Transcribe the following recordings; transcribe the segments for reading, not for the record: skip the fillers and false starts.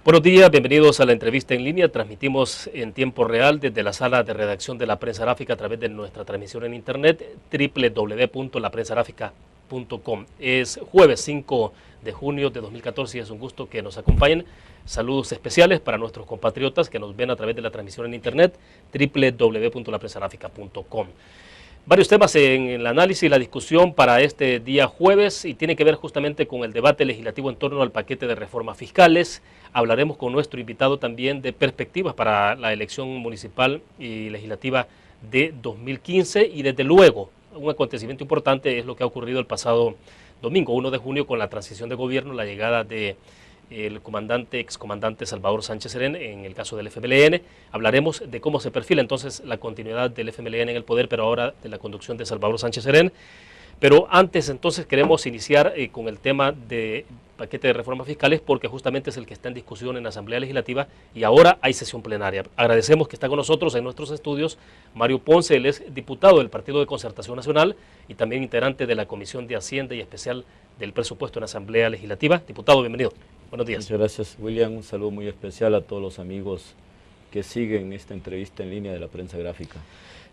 Buenos días, bienvenidos a la entrevista en línea. Transmitimos en tiempo real desde la sala de redacción de La Prensa Gráfica a través de nuestra transmisión en internet www.laprensagráfica.com. Es jueves 5 de junio de 2014 y es un gusto que nos acompañen. Saludos especiales para nuestros compatriotas que nos ven a través de la transmisión en internet www.laprensagráfica.com. Varios temas en el análisis y la discusión para este día jueves y tiene que ver justamente con el debate legislativo en torno al paquete de reformas fiscales. Hablaremos con nuestro invitado también de perspectivas para la elección municipal y legislativa de 2015 y desde luego un acontecimiento importante es lo que ha ocurrido el pasado domingo 1 de junio con la transición de gobierno, la llegada de el excomandante Salvador Sánchez Serén en el caso del FMLN. Hablaremos de cómo se perfila entonces la continuidad del FMLN en el poder, pero ahora de la conducción de Salvador Sánchez Serén. Pero antes entonces queremos iniciar con el tema del paquete de reformas fiscales porque justamente es el que está en discusión en la Asamblea Legislativa y ahora hay sesión plenaria. Agradecemos que está con nosotros en nuestros estudios Mario Ponce, él es diputado del Partido de Concertación Nacional y también integrante de la Comisión de Hacienda y Especial del Presupuesto en la Asamblea Legislativa. Diputado, bienvenido. Buenos días. Muchas gracias, William. Un saludo muy especial a todos los amigos que siguen esta entrevista en línea de La Prensa Gráfica.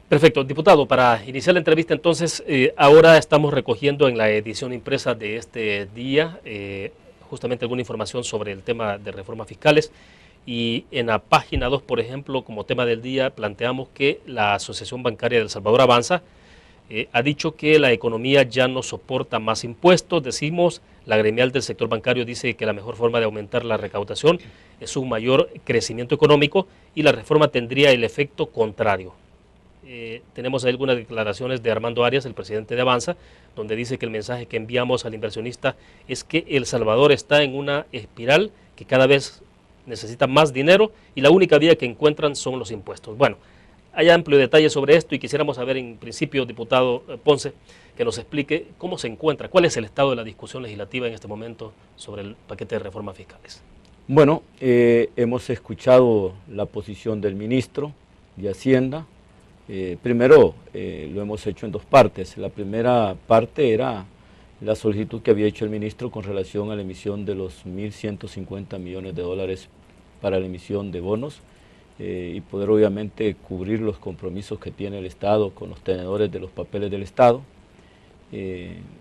Perfecto. Diputado, para iniciar la entrevista entonces, ahora estamos recogiendo en la edición impresa de este día justamente alguna información sobre el tema de reformas fiscales y en la página 2, por ejemplo, como tema del día, planteamos que la Asociación Bancaria de El Salvador Avanza ha dicho que la economía ya no soporta más impuestos. Decimos, la gremial del sector bancario dice que la mejor forma de aumentar la recaudación es un mayor crecimiento económico y la reforma tendría el efecto contrario. Tenemos algunas declaraciones de Armando Arias, el presidente de Avanza, donde dice que el mensaje que enviamos al inversionista es que El Salvador está en una espiral que cada vez necesita más dinero y la única vía que encuentran son los impuestos. Bueno, hay amplio detalle sobre esto y quisiéramos saber en principio, diputado Ponce, que nos explique cómo se encuentra, cuál es el estado de la discusión legislativa en este momento sobre el paquete de reformas fiscales. Bueno, hemos escuchado la posición del ministro de Hacienda. Primero, lo hemos hecho en dos partes. La primera parte era la solicitud que había hecho el ministro con relación a la emisión de los 1.150 millones de dólares para la emisión de bonos y poder obviamente cubrir los compromisos que tiene el Estado con los tenedores de los papeles del Estado.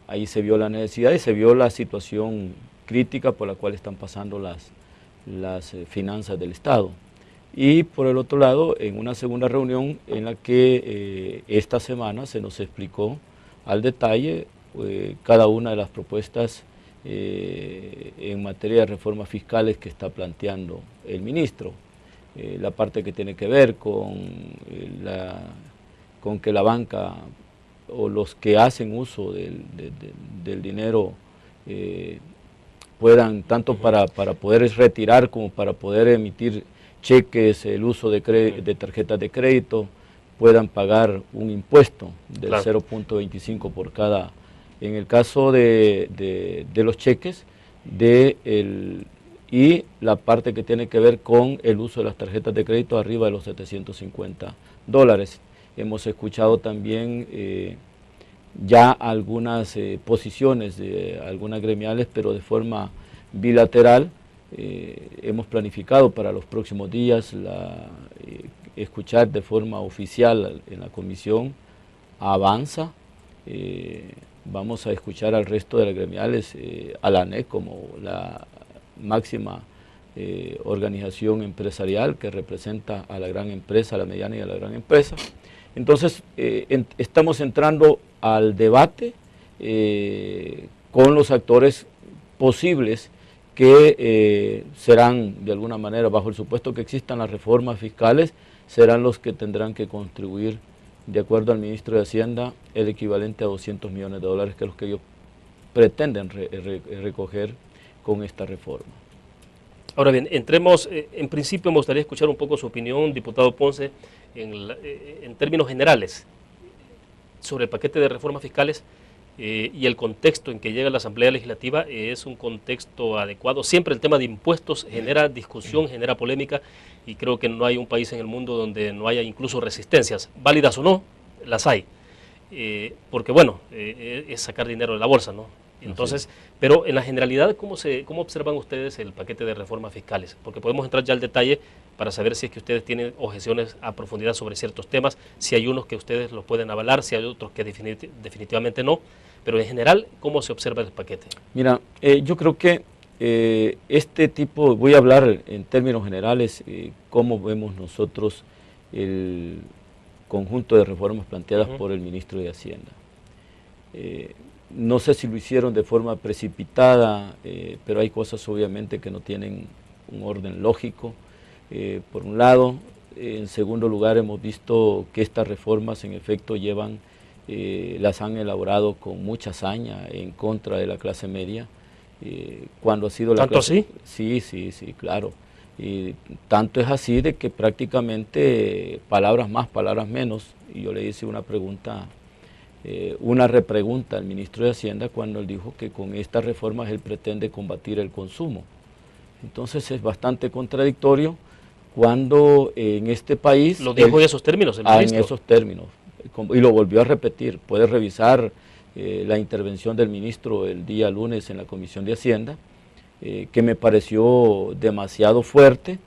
Ahí se vio la necesidad y se vio la situación crítica por la cual están pasando las finanzas del Estado. Y por el otro lado, en una segunda reunión en la que esta semana se nos explicó al detalle cada una de las propuestas en materia de reformas fiscales que está planteando el ministro. La parte que tiene que ver con que la banca o los que hacen uso del dinero puedan, tanto para poder retirar como para poder emitir cheques, el uso de tarjetas de crédito, puedan pagar un impuesto del 0.25 por cada, en el caso de los cheques, y la parte que tiene que ver con el uso de las tarjetas de crédito arriba de los $750. Hemos escuchado también ya algunas posiciones de algunas gremiales, pero de forma bilateral. Hemos planificado para los próximos días escuchar de forma oficial en la comisión a Avanza. Vamos a escuchar al resto de las gremiales, a la ANEC como la máxima organización empresarial que representa a la gran empresa, a la mediana y a la gran empresa. Entonces, estamos entrando al debate con los actores posibles que serán de alguna manera, bajo el supuesto que existan las reformas fiscales, serán los que tendrán que contribuir, de acuerdo al ministro de Hacienda, el equivalente a $200 millones, que es lo que ellos pretenden recoger con esta reforma. Ahora bien, entremos, en principio me gustaría escuchar un poco su opinión, diputado Ponce, en términos generales, sobre el paquete de reformas fiscales y el contexto en que llega la Asamblea Legislativa. Es un contexto adecuado. Siempre el tema de impuestos genera discusión, genera polémica, y creo que no hay un país en el mundo donde no haya incluso resistencias, válidas o no, las hay, porque bueno, es sacar dinero de la bolsa, ¿no? Entonces, pero en la generalidad, ¿cómo observan ustedes el paquete de reformas fiscales? Porque podemos entrar ya al detalle para saber si es que ustedes tienen objeciones a profundidad sobre ciertos temas, si hay unos que ustedes los pueden avalar, si hay otros que definitivamente no, pero en general, ¿cómo se observa el paquete? Mira, yo creo que este tipo, voy a hablar en términos generales, cómo vemos nosotros el conjunto de reformas planteadas por el ministro de Hacienda. No sé si lo hicieron de forma precipitada, pero hay cosas obviamente que no tienen un orden lógico, por un lado. En segundo lugar, hemos visto que estas reformas en efecto las han elaborado con mucha hazaña en contra de la clase media, cuando ha sido la clase... ¿Tanto así? Sí, claro. Y tanto es así de que prácticamente palabras más, palabras menos, y yo le hice una repregunta al ministro de Hacienda cuando él dijo que con estas reformas él pretende combatir el consumo. Entonces es bastante contradictorio cuando en este país... ¿Lo dijo en esos términos el ministro? En esos términos, y lo volvió a repetir. Puede revisar la intervención del ministro el día lunes en la Comisión de Hacienda, que me pareció demasiado fuerte,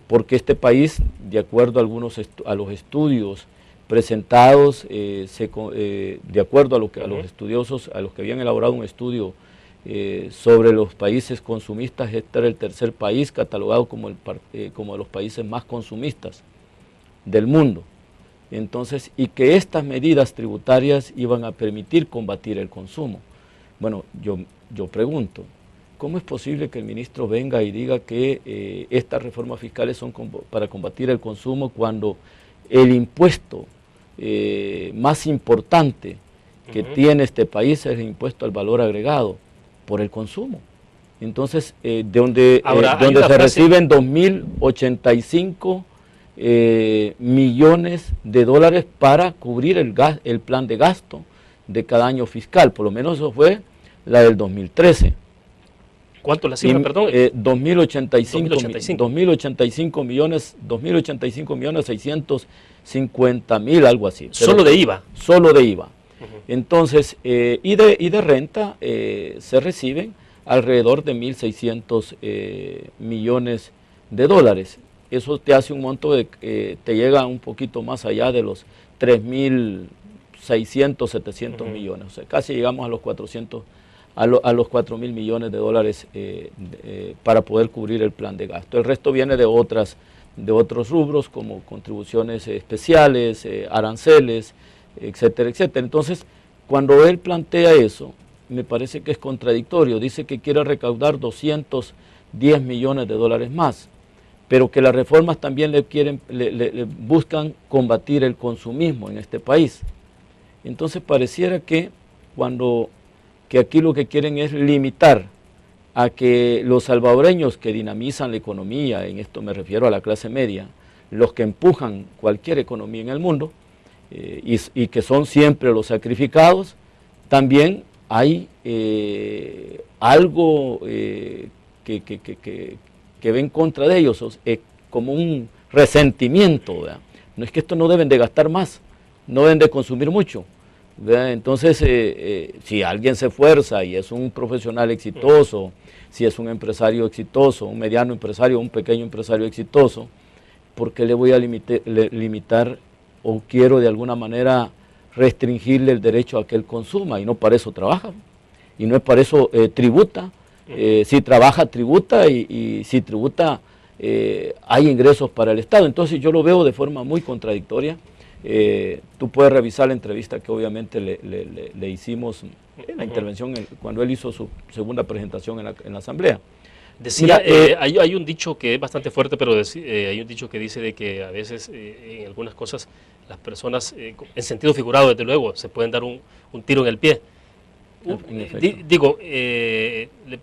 porque este país, de acuerdo a los estudios presentados, de acuerdo a los estudiosos, a los que habían elaborado un estudio sobre los países consumistas, este era el tercer país catalogado como de los países más consumistas del mundo. Entonces, y que estas medidas tributarias iban a permitir combatir el consumo. Bueno, yo pregunto, ¿cómo es posible que el ministro venga y diga que estas reformas fiscales son para combatir el consumo cuando el impuesto más importante que tiene este país es el impuesto al valor agregado por el consumo? Entonces, donde se reciben 2.085 millones de dólares para cubrir el plan de gasto de cada año fiscal, por lo menos eso fue la del 2013. ¿Cuánto la cifra, perdón? 2.085 millones, 650.000, algo así. ¿Solo de IVA? Solo de IVA. Entonces, y de renta se reciben alrededor de 1.600 millones de dólares. Eso te hace un monto te llega un poquito más allá de los 3.600, 700 millones. O sea, casi llegamos a los 400, a los 4.000 millones de dólares para poder cubrir el plan de gasto. El resto viene de otros rubros como contribuciones especiales, aranceles, etcétera, etcétera. Entonces, cuando él plantea eso, me parece que es contradictorio. Dice que quiere recaudar 210 millones de dólares más, pero que las reformas también le buscan combatir el consumismo en este país. Entonces pareciera que aquí lo que quieren es limitar a que los salvadoreños que dinamizan la economía, en esto me refiero a la clase media, los que empujan cualquier economía en el mundo, y que son siempre los sacrificados, también hay algo que ve en contra de ellos, como un resentimiento, ¿verdad? No es que esto no deben de gastar más, no deben de consumir mucho, ¿verdad? Entonces, si alguien se esfuerza y es un profesional exitoso, si es un empresario exitoso, un mediano empresario, un pequeño empresario exitoso, ¿por qué le voy a limitar o quiero de alguna manera restringirle el derecho a que él consuma? Y no para eso trabaja, y no es para eso tributa. Si trabaja, tributa, y si tributa, hay ingresos para el Estado. Entonces yo lo veo de forma muy contradictoria. Tú puedes revisar la entrevista que obviamente le hicimos, la intervención cuando él hizo su segunda presentación en la Asamblea. Decía, hay un dicho que es bastante fuerte, pero hay un dicho que dice de que a veces en algunas cosas las personas, en sentido figurado desde luego, se pueden dar un tiro en el pie.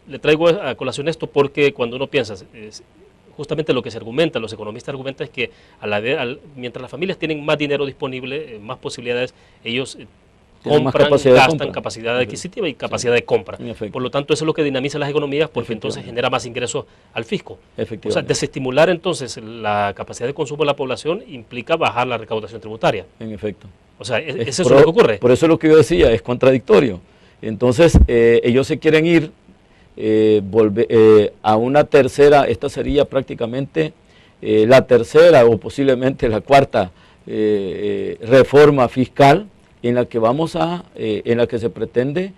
Le traigo a colación esto porque cuando uno piensa, justamente lo que se argumenta, los economistas argumentan es que mientras las familias tienen más dinero disponible, más posibilidades, ellos compran, gastan capacidad adquisitiva y capacidad de compra. Por lo tanto, eso es lo que dinamiza las economías, porque entonces genera más ingresos al fisco. O sea, desestimular entonces la capacidad de consumo de la población implica bajar la recaudación tributaria. En efecto. O sea, ¿es eso lo que ocurre? Por eso es lo que yo decía, es contradictorio. Entonces, ellos se quieren ir a una tercera, esta sería prácticamente la tercera o posiblemente la cuarta reforma fiscal en la que en la que se pretende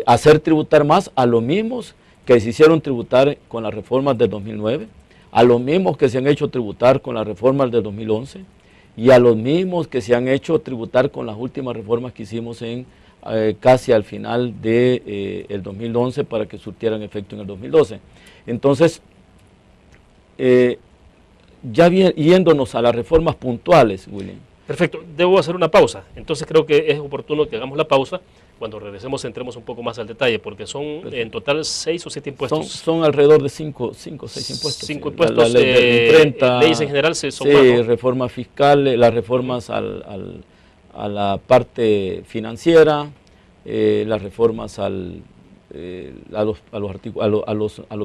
hacer tributar más a los mismos que se hicieron tributar con las reformas del 2009, a los mismos que se han hecho tributar con las reformas del 2011 y a los mismos que se han hecho tributar con las últimas reformas que hicimos casi al final del 2011 para que surtieran efecto en el 2012. Entonces, ya yéndonos a las reformas puntuales, William. Perfecto, debo hacer una pausa, entonces creo que es oportuno que hagamos la pausa. Cuando regresemos entremos un poco más al detalle, porque son en total 6 o 7 impuestos. Son alrededor de 5 o 6 impuestos. 5 impuestos, la ley de imprenta, leyes en general son sí, más, ¿no? Reforma fiscal, las reformas a la parte financiera, las reformas a los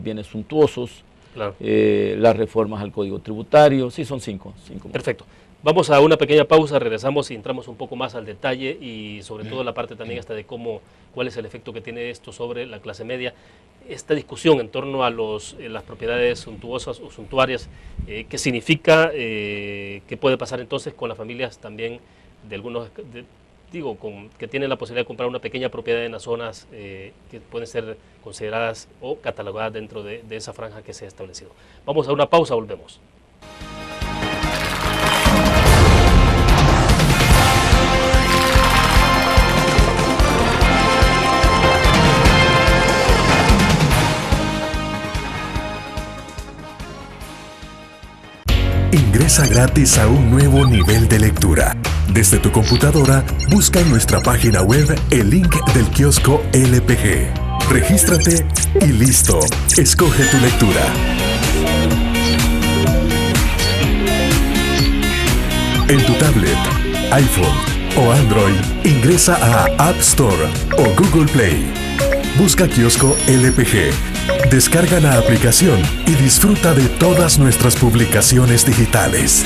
bienes suntuosos, claro. Las reformas al Código Tributario, sí, son 5. Perfecto. Vamos a una pequeña pausa, regresamos y entramos un poco más al detalle y sobre todo la parte también hasta de cuál es el efecto que tiene esto sobre la clase media. Esta discusión en torno a las propiedades suntuosas o suntuarias, ¿qué significa? ¿Qué puede pasar entonces con las familias también de algunos, que tienen la posibilidad de comprar una pequeña propiedad en las zonas que pueden ser consideradas o catalogadas dentro de esa franja que se ha establecido? Vamos a una pausa, volvemos. Ingresa gratis a un nuevo nivel de lectura. Desde tu computadora, busca en nuestra página web el link del kiosco LPG. Regístrate y listo. Escoge tu lectura. En tu tablet, iPhone o Android, ingresa a App Store o Google Play. Busca kiosco LPG. Descarga la aplicación y disfruta de todas nuestras publicaciones digitales.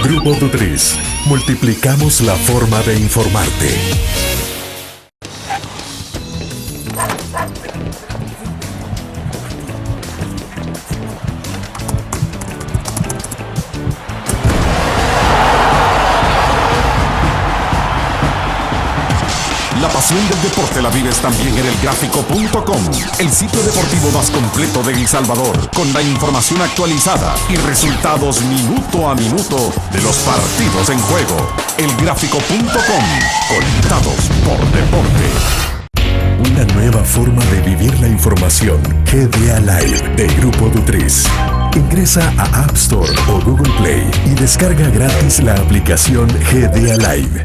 Grupo Dutriz. Multiplicamos la forma de informarte. La pasión del deporte la vives también en elgráfico.com, el sitio deportivo más completo de El Salvador, con la información actualizada y resultados minuto a minuto de los partidos en juego. Elgráfico.com, conectados por deporte. Una nueva forma de vivir la información. GDA Live de Grupo Dutriz. Ingresa a App Store o Google Play y descarga gratis la aplicación GDA Live.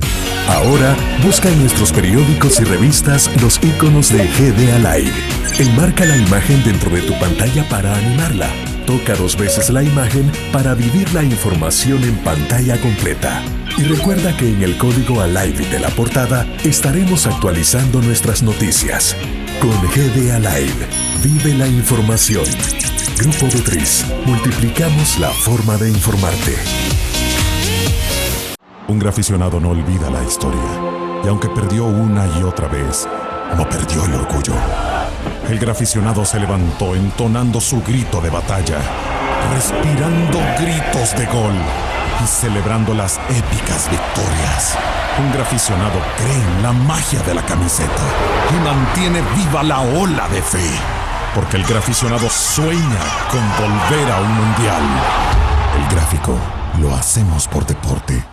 Ahora, busca en nuestros periódicos y revistas los iconos de GDA Live. Enmarca la imagen dentro de tu pantalla para animarla. Toca 2 veces la imagen para vivir la información en pantalla completa. Y recuerda que en el código ALIVE de la portada estaremos actualizando nuestras noticias. Con GDA Live, vive la información. Grupo Dutriz, multiplicamos la forma de informarte. Un graficionado no olvida la historia, y aunque perdió una y otra vez, no perdió el orgullo. El graficionado se levantó entonando su grito de batalla, respirando gritos de gol y celebrando las épicas victorias. Un graficionado cree en la magia de la camiseta y mantiene viva la ola de fe, porque el graficionado sueña con volver a un mundial. El Gráfico, lo hacemos por deporte.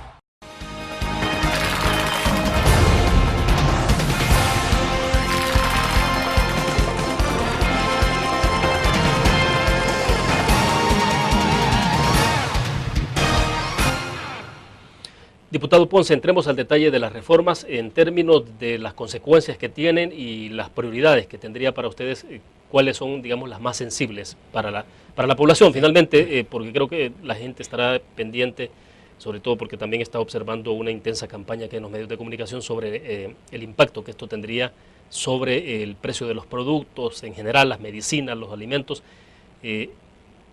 Diputado Ponce, entremos al detalle de las reformas en términos de las consecuencias que tienen y las prioridades que tendría para ustedes, cuáles son, digamos, las más sensibles para la población, finalmente, porque creo que la gente estará pendiente, sobre todo porque también está observando una intensa campaña que hay en los medios de comunicación sobre el impacto que esto tendría sobre el precio de los productos en general, las medicinas, los alimentos.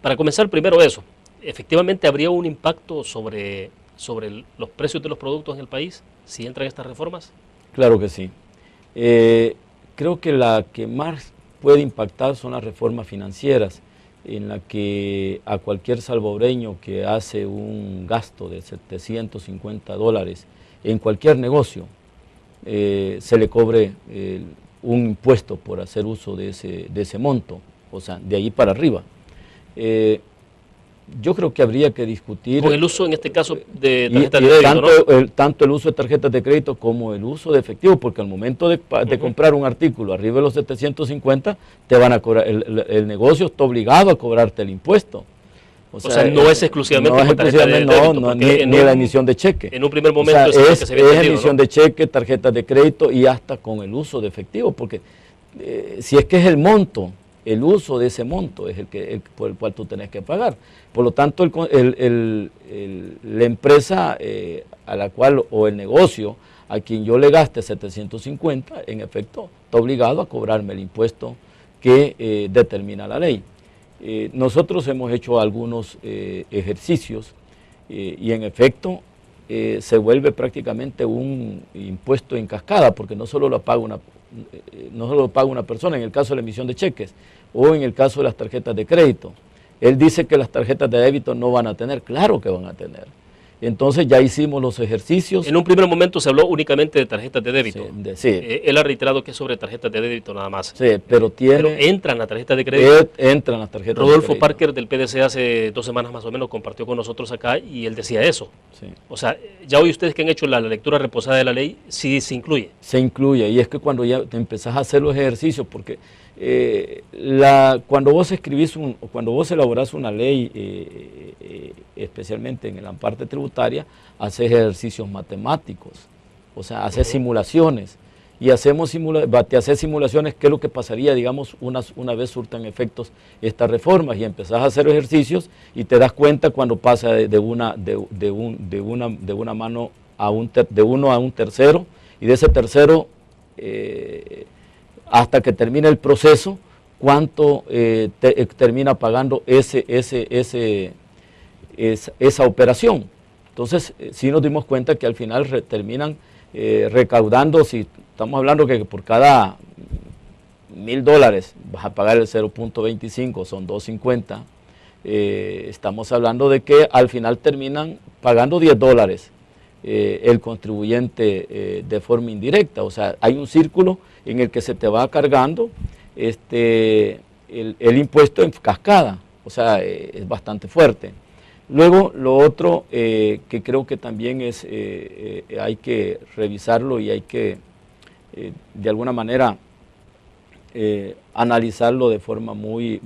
Para comenzar, primero eso, efectivamente habría un impacto sobre sobre los precios de los productos en el país si entran estas reformas? Claro que sí. Creo que la que más puede impactar son las reformas financieras, en la que a cualquier salvadoreño que hace un gasto de $750 en cualquier negocio, se le cobre un impuesto por hacer uso de ese monto, o sea, de ahí para arriba. Yo creo que habría que discutir... Con el uso, en este caso, de tarjetas de crédito, ¿no? Tanto el uso de tarjetas de crédito como el uso de efectivo, porque al momento de comprar un artículo arriba de los 750, te van a cobrar, el negocio está obligado a cobrarte el impuesto. O sea, no es exclusivamente con tarjeta de débito, ni la emisión de cheque. En un primer momento, o sea, es entendido, emisión, ¿no?, de cheque, tarjetas de crédito y hasta con el uso de efectivo, porque si es que es el monto, el uso de ese monto es por el cual tú tenés que pagar. Por lo tanto, la empresa a la cual, o el negocio a quien yo le gaste 750, en efecto, está obligado a cobrarme el impuesto que determina la ley. Nosotros hemos hecho algunos ejercicios y en efecto se vuelve prácticamente un impuesto en cascada, porque no solo lo paga una persona en el caso de la emisión de cheques o en el caso de las tarjetas de crédito. Él dice que las tarjetas de débito no van a tener, claro que van a tener. Entonces ya hicimos los ejercicios. En un primer momento se habló únicamente de tarjetas de débito. Sí. Él ha reiterado que es sobre tarjetas de débito nada más. Sí, pero entran las tarjetas de crédito. Entran las tarjetas Rodolfo de crédito. Parker del PDC hace 2 semanas más o menos compartió con nosotros acá y él decía eso. Sí. O sea, ya hoy ustedes que han hecho la lectura reposada de la ley, sí se incluye. Se incluye, y es que cuando ya te empezás a hacer los ejercicios, porque cuando vos cuando vos elaborás una ley, especialmente en la parte tributaria, haces ejercicios matemáticos, o sea, haces simulaciones, y te haces simulaciones, qué es lo que pasaría, digamos, una vez surtan efectos estas reformas, y empezás a hacer ejercicios, y te das cuenta cuando pasa de una mano de uno a un tercero, y de ese tercero hasta que termine el proceso, cuánto termina pagando esa operación. Entonces, sí nos dimos cuenta que al final terminan recaudando, si estamos hablando que por cada $1,000 vas a pagar el 0.25, son $2.50, estamos hablando de que al final terminan pagando $10 el contribuyente de forma indirecta. O sea, hay un círculo en el que se te va cargando el impuesto en cascada, o sea, es bastante fuerte. Luego, lo otro que creo que también hay que revisarlo y hay que, de alguna manera, analizarlo de forma muy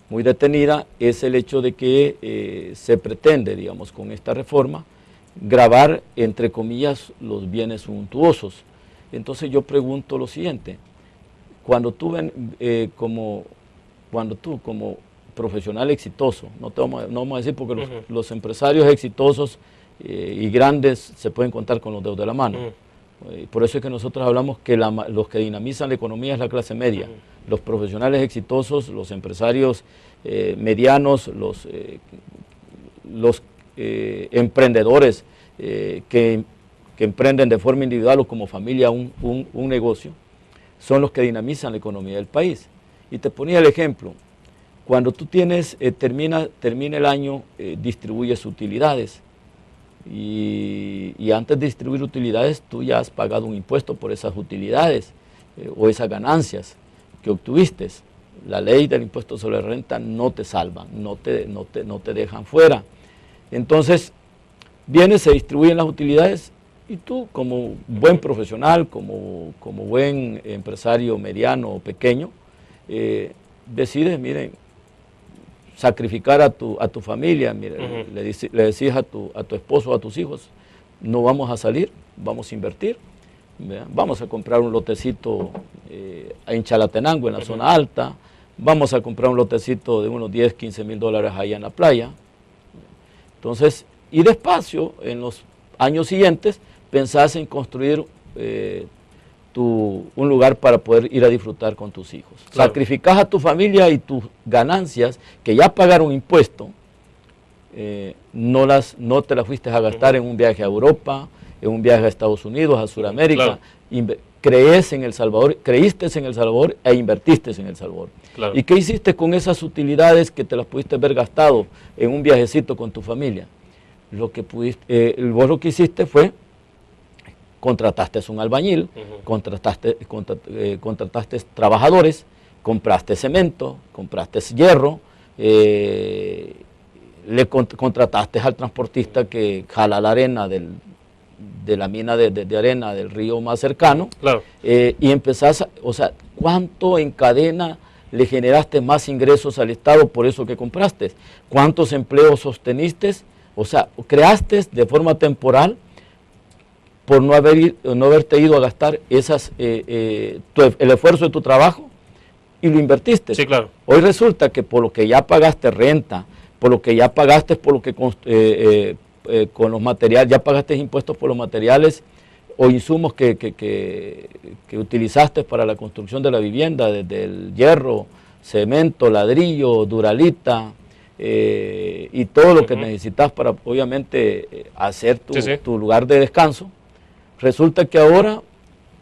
detenida, es el hecho de que se pretende, digamos, con esta reforma, gravar, entre comillas, los bienes suntuosos. Entonces yo pregunto lo siguiente: cuando tú como profesional exitoso, no vamos a decir, porque los empresarios exitosos y grandes se pueden contar con los dedos de la mano. Por eso es que nosotros hablamos que los que dinamizan la economía es la clase media. Los profesionales exitosos, los empresarios medianos, los emprendedores que emprenden de forma individual o como familia un negocio, son los que dinamizan la economía del país. Y te ponía el ejemplo: cuando tú termina el año, distribuyes utilidades, y antes de distribuir utilidades tú ya has pagado un impuesto por esas utilidades o esas ganancias que obtuviste. La ley del impuesto sobre la renta no te salvan, no te dejan fuera. Entonces, se distribuyen las utilidades, y tú, como buen profesional, como buen empresario mediano o pequeño, decides, sacrificar a tu familia. Le decís a tu esposo o a tus hijos: no vamos a salir, vamos a invertir, ¿verdad? Vamos a comprar un lotecito en Chalatenango, en la zona alta, vamos a comprar un lotecito de unos $10, $15,000 allá en la playa. Entonces, y despacio, en los años siguientes, pensás en construir un lugar para poder ir a disfrutar con tus hijos. Claro. Sacrificás a tu familia y tus ganancias, que ya pagaron impuesto, no te las fuiste a gastar en un viaje a Europa, en un viaje a Estados Unidos, a Sudamérica. Claro. Creíste en El Salvador e invertiste en El Salvador. Claro. ¿Y qué hiciste con esas utilidades que te las pudiste haber gastado en un viajecito con tu familia? Vos lo que hiciste fue, contrataste a un albañil, contrataste trabajadores, compraste cemento, compraste hierro, le contrataste al transportista que jala la arena de la mina de arena del río más cercano, claro. Y empezás, o sea, ¿cuánto en cadena le generaste más ingresos al Estado por eso que compraste? ¿Cuántos empleos sosteniste? O sea, creaste de forma temporal por no haberte ido a gastar el esfuerzo de tu trabajo y lo invertiste. Sí, claro. Hoy resulta que por lo que ya pagaste renta, por lo que ya pagaste con los materiales, ya pagaste impuestos por los materiales o insumos que utilizaste para la construcción de la vivienda, desde el hierro, cemento, ladrillo, duralita, y todo lo que necesitas para obviamente hacer tu lugar de descanso. Resulta que ahora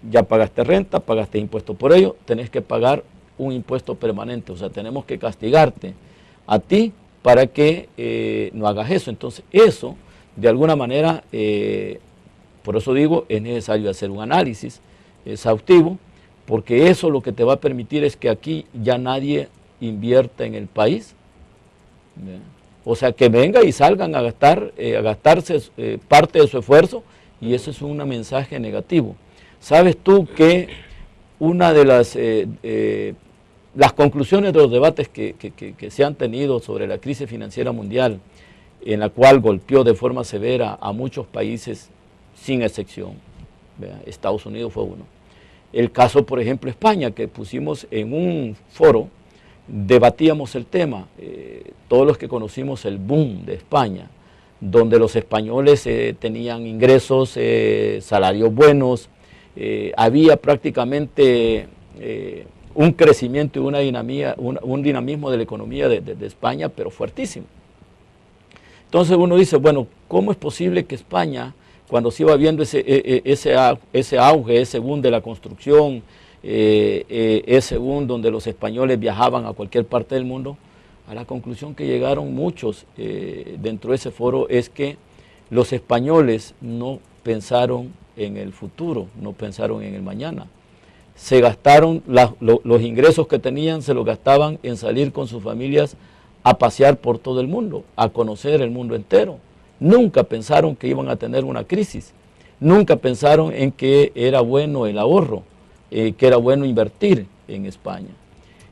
ya pagaste renta, pagaste impuestos por ello, tenés que pagar un impuesto permanente, o sea, tenemos que castigarte a ti para que no hagas eso. Entonces eso, de alguna manera, por eso digo, es necesario hacer un análisis exhaustivo, porque eso lo que te va a permitir es que aquí ya nadie invierta en el país. O sea, que venga y salgan a gastarse parte de su esfuerzo, y eso es un mensaje negativo. ¿Sabes tú que una de las conclusiones de los debates que se han tenido sobre la crisis financiera mundial, en la cual golpeó de forma severa a muchos países sin excepción, ¿verdad? Estados Unidos fue uno. El caso, por ejemplo, España, que pusimos en un foro, debatíamos el tema, todos los que conocimos el boom de España, donde los españoles tenían ingresos, salarios buenos, había prácticamente un crecimiento y un dinamismo de la economía de España, pero fuertísimo. Entonces uno dice, bueno, ¿cómo es posible que España, cuando se iba viendo ese auge, ese boom de la construcción, ese boom donde los españoles viajaban a cualquier parte del mundo, a la conclusión que llegaron muchos dentro de ese foro es que los españoles no pensaron en el futuro, no pensaron en el mañana. Se gastaron los ingresos que tenían, se los gastaban en salir con sus familias a pasear por todo el mundo, a conocer el mundo entero. Nunca pensaron que iban a tener una crisis, nunca pensaron en que era bueno el ahorro, que era bueno invertir en España.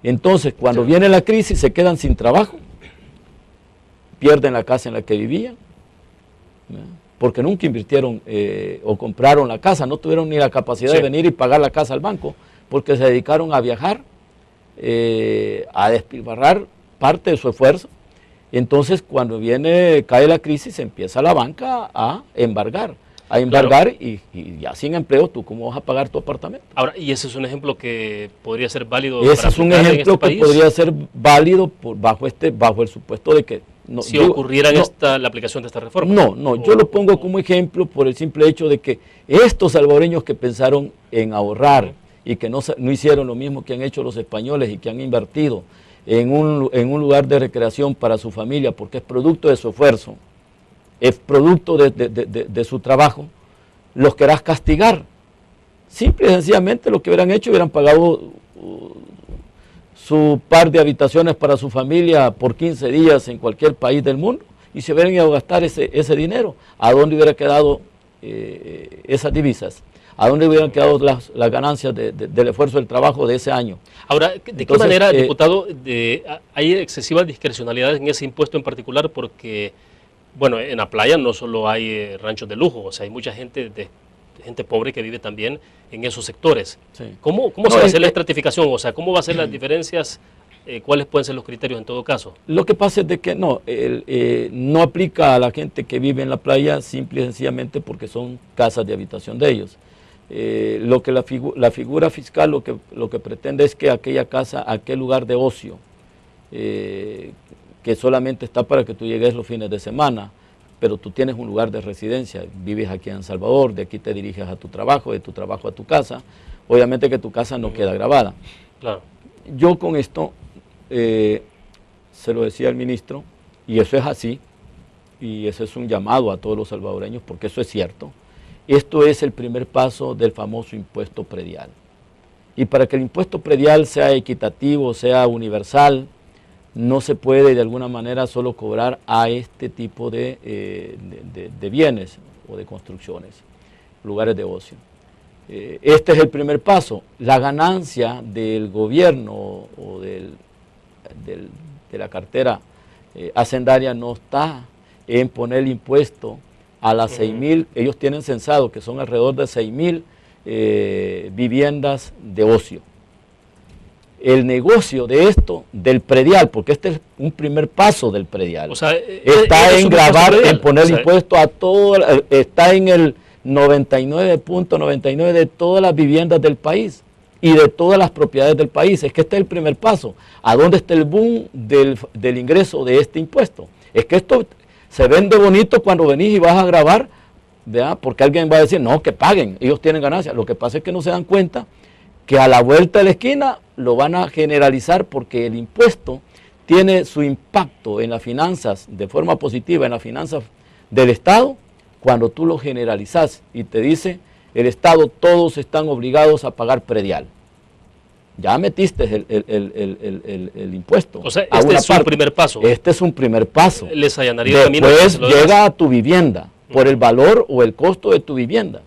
Entonces, cuando viene la crisis, se quedan sin trabajo, pierden la casa en la que vivían, porque nunca invirtieron o compraron la casa, no tuvieron ni la capacidad de venir y pagar la casa al banco, porque se dedicaron a viajar, a despilfarrar parte de su esfuerzo. Entonces, cuando cae la crisis, empieza la banca a embargar. Claro. y ya sin empleo, ¿tú cómo vas a pagar tu apartamento? Ahora, y ese es un ejemplo que podría ser válido ese es un ejemplo que podría ser válido bajo el supuesto de que si ocurriera la aplicación de esta reforma. Yo lo pongo como ejemplo por el simple hecho de que estos salvadoreños que pensaron en ahorrar y que no hicieron lo mismo que han hecho los españoles y que han invertido en un lugar de recreación para su familia, porque es producto de su esfuerzo, es producto de su trabajo, los querrás castigar. Simple y sencillamente lo que hubieran hecho, hubieran pagado su par de habitaciones para su familia por 15 días en cualquier país del mundo y se hubieran ido a gastar ese dinero. ¿A dónde hubiera quedado esas divisas? ¿A dónde hubieran quedado las ganancias del esfuerzo del trabajo de ese año? Ahora, ¿de qué manera, diputado, hay excesiva discrecionalidad en ese impuesto en particular? Porque, bueno, en la playa no solo hay ranchos de lujo, o sea, hay mucha gente pobre que vive también en esos sectores. Sí. ¿Cómo se va a hacer la estratificación? O sea, ¿cómo va a ser las diferencias? ¿Cuáles pueden ser los criterios en todo caso? Lo que pasa es de que no aplica a la gente que vive en la playa simple y sencillamente porque son casas de habitación de ellos. Lo que la figura fiscal lo que pretende es que aquella casa, aquel lugar de ocio, que solamente está para que tú llegues los fines de semana, pero tú tienes un lugar de residencia, vives aquí en Salvador, de aquí te diriges a tu trabajo, de tu trabajo a tu casa, obviamente que tu casa no queda grabada. Claro. Yo con esto se lo decía al ministro, y eso es así, y eso es un llamado a todos los salvadoreños, porque eso es cierto. Esto es el primer paso del famoso impuesto predial. Y para que el impuesto predial sea equitativo, sea universal, no se puede de alguna manera solo cobrar a este tipo de bienes o de construcciones, lugares de ocio. Este es el primer paso. La ganancia del gobierno o de la cartera hacendaria no está en poner el impuesto a las 6.000, ellos tienen censado que son alrededor de 6.000 viviendas de ocio. El negocio de esto, del predial, porque este es un primer paso del predial, o sea, está en grabar, en poner o sea, impuesto a todo, está en el 99.99 de todas las viviendas del país y de todas las propiedades del país. Es que este es el primer paso. ¿A dónde está el boom del ingreso de este impuesto? Es que esto se vende bonito cuando venís y vas a grabar, ¿verdad? Porque alguien va a decir, no, que paguen, ellos tienen ganancias. Lo que pasa es que no se dan cuenta que a la vuelta de la esquina lo van a generalizar, porque el impuesto tiene su impacto en las finanzas de forma positiva, en las finanzas del Estado, cuando tú lo generalizas y te dice el Estado, todos están obligados a pagar predial. Ya metiste el impuesto. O sea, este es un primer paso. Este es un primer paso. Les allanaría el camino. Después llega a tu vivienda, por el valor o el costo de tu vivienda.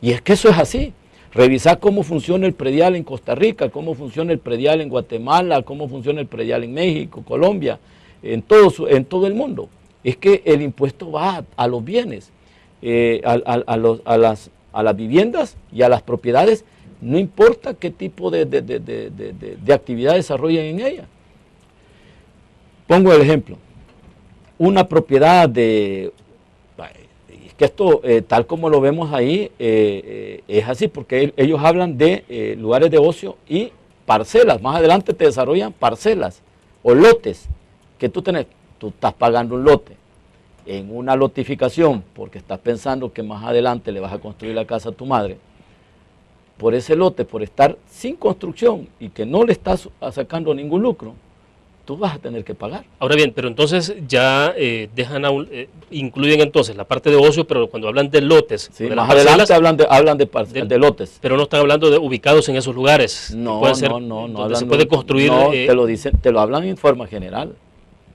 Y es que eso es así. Revisar cómo funciona el predial en Costa Rica, cómo funciona el predial en Guatemala, cómo funciona el predial en México, Colombia, en todo el mundo. Es que el impuesto va a los bienes, a las viviendas y a las propiedades, no importa qué tipo de actividad desarrollen en ella. Pongo el ejemplo, una propiedad que esto, tal como lo vemos ahí, es así, porque ellos hablan de lugares de ocio y parcelas. Más adelante te desarrollan parcelas o lotes que tú tenés. Tú estás pagando un lote en una lotificación porque estás pensando que más adelante le vas a construir la casa a tu madre. Por ese lote, por estar sin construcción y que no le estás sacando ningún lucro, tú vas a tener que pagar. Ahora bien, pero entonces ya incluyen entonces la parte de ocio, pero cuando hablan de lotes, sí, de más adelante hablan de lotes. Pero no están hablando de ubicados en esos lugares. No, donde se puede construir. No, te lo hablan en forma general.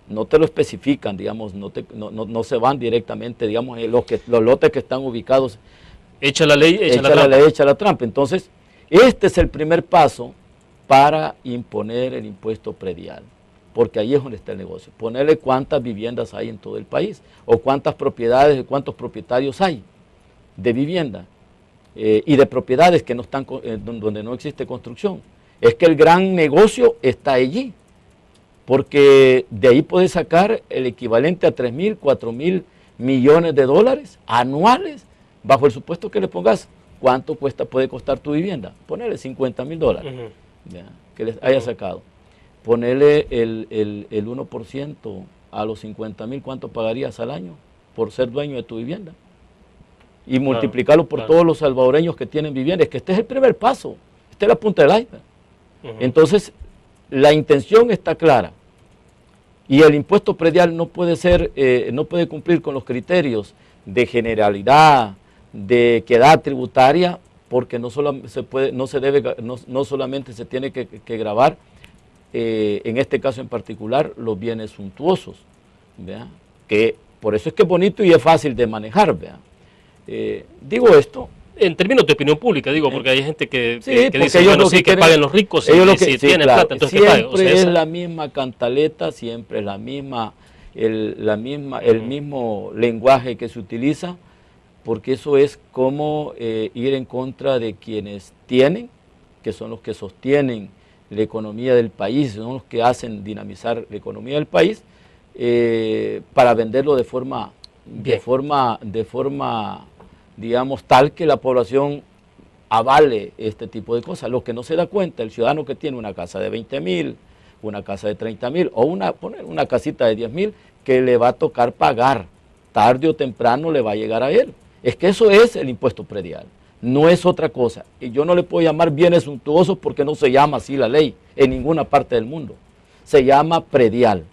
No te lo especifican, digamos, no se van directamente, digamos, los lotes que están ubicados. Echa la ley, echa la trampa. La ley, echa la trampa. Entonces, este es el primer paso para imponer el impuesto predial, porque ahí es donde está el negocio. Ponerle cuántas viviendas hay en todo el país, o cuántas propiedades, cuántos propietarios hay de vivienda y de propiedades que no están, donde no existe construcción. Es que el gran negocio está allí, porque de ahí puedes sacar el equivalente a 3.000, 4.000 millones de dólares anuales, bajo el supuesto que le pongas cuánto puede costar tu vivienda. Ponerle $50.000, ya, que les haya sacado. Ponerle el 1% a los 50.000, ¿cuánto pagarías al año por ser dueño de tu vivienda? Y multiplicarlo por todos los salvadoreños que tienen vivienda. Es que este es el primer paso, esta es la punta del iceberg. Entonces, la intención está clara. Y el impuesto predial no puede cumplir con los criterios de generalidad, de equidad tributaria, porque no solamente se tiene que gravar, en este caso en particular, los bienes suntuosos, ¿vea? Que por eso es que es bonito y es fácil de manejar, ¿vea? Digo esto en términos de opinión pública, digo, porque hay gente que dice, ellos bueno, sí, que paguen los ricos, si tienen plata, entonces que paguen. O sea, es la misma cantaleta, siempre es la misma, el mismo lenguaje que se utiliza, porque eso es como ir en contra de quienes tienen, que son los que sostienen la economía del país, son los que hacen dinamizar la economía del país, para venderlo de forma, digamos, tal que la población avale este tipo de cosas. Lo que no se da cuenta, el ciudadano que tiene una casa de 20.000, una casa de 30.000 o poner una casita de 10.000 que le va a tocar pagar, tarde o temprano le va a llegar a él. Es que eso es el impuesto predial, no es otra cosa. Y yo no le puedo llamar bienes suntuosos porque no se llama así la ley en ninguna parte del mundo. Se llama predial.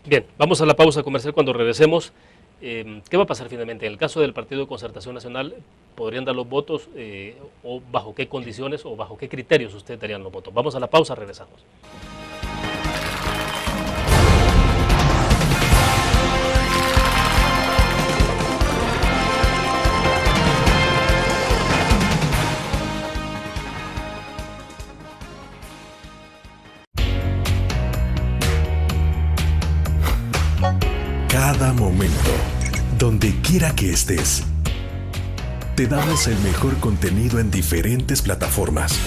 Bien, vamos a la pausa comercial. Cuando regresemos, ¿qué va a pasar finalmente? En el caso del Partido de Concertación Nacional, ¿podrían dar los votos o bajo qué condiciones o bajo qué criterios ustedes darían los votos? Vamos a la pausa, regresamos. Cada momento, donde quiera que estés, te damos el mejor contenido en diferentes plataformas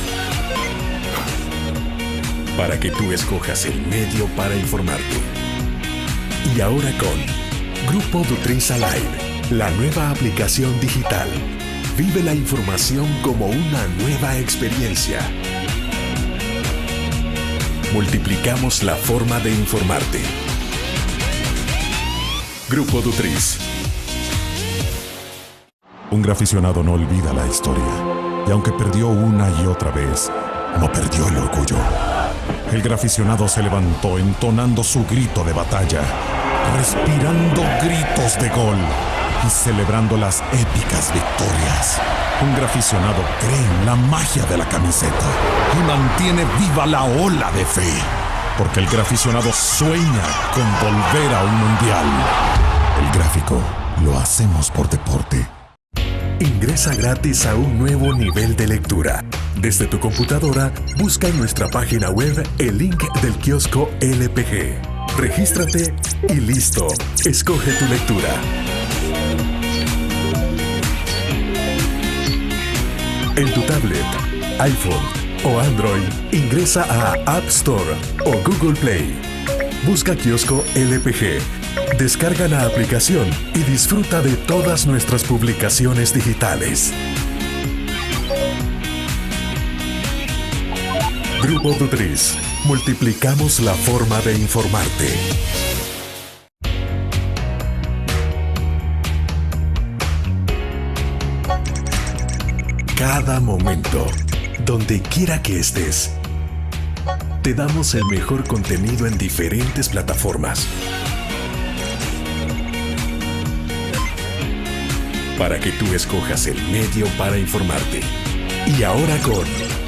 para que tú escojas el medio para informarte. Y ahora con Grupo Dutris Alive, la nueva aplicación digital. Vive la información como una nueva experiencia. Multiplicamos la forma de informarte. Grupo Dutris. Un graficionado no olvida la historia, y aunque perdió una y otra vez, no perdió el orgullo. El graficionado se levantó entonando su grito de batalla, respirando gritos de gol y celebrando las épicas victorias. Un graficionado cree en la magia de la camiseta y mantiene viva la ola de fe, porque el graficionado sueña con volver a un mundial. El gráfico lo hacemos por deporte. Ingresa gratis a un nuevo nivel de lectura. Desde tu computadora, busca en nuestra página web el link del kiosco LPG. Regístrate y listo. Escoge tu lectura. En tu tablet, iPhone o Android, ingresa a App Store o Google Play. Busca kiosco LPG. Descarga la aplicación y disfruta de todas nuestras publicaciones digitales. Grupo Dutris. Multiplicamos la forma de informarte. Cada momento, donde quiera que estés, te damos el mejor contenido en diferentes plataformas para que tú escojas el medio para informarte. Y ahora con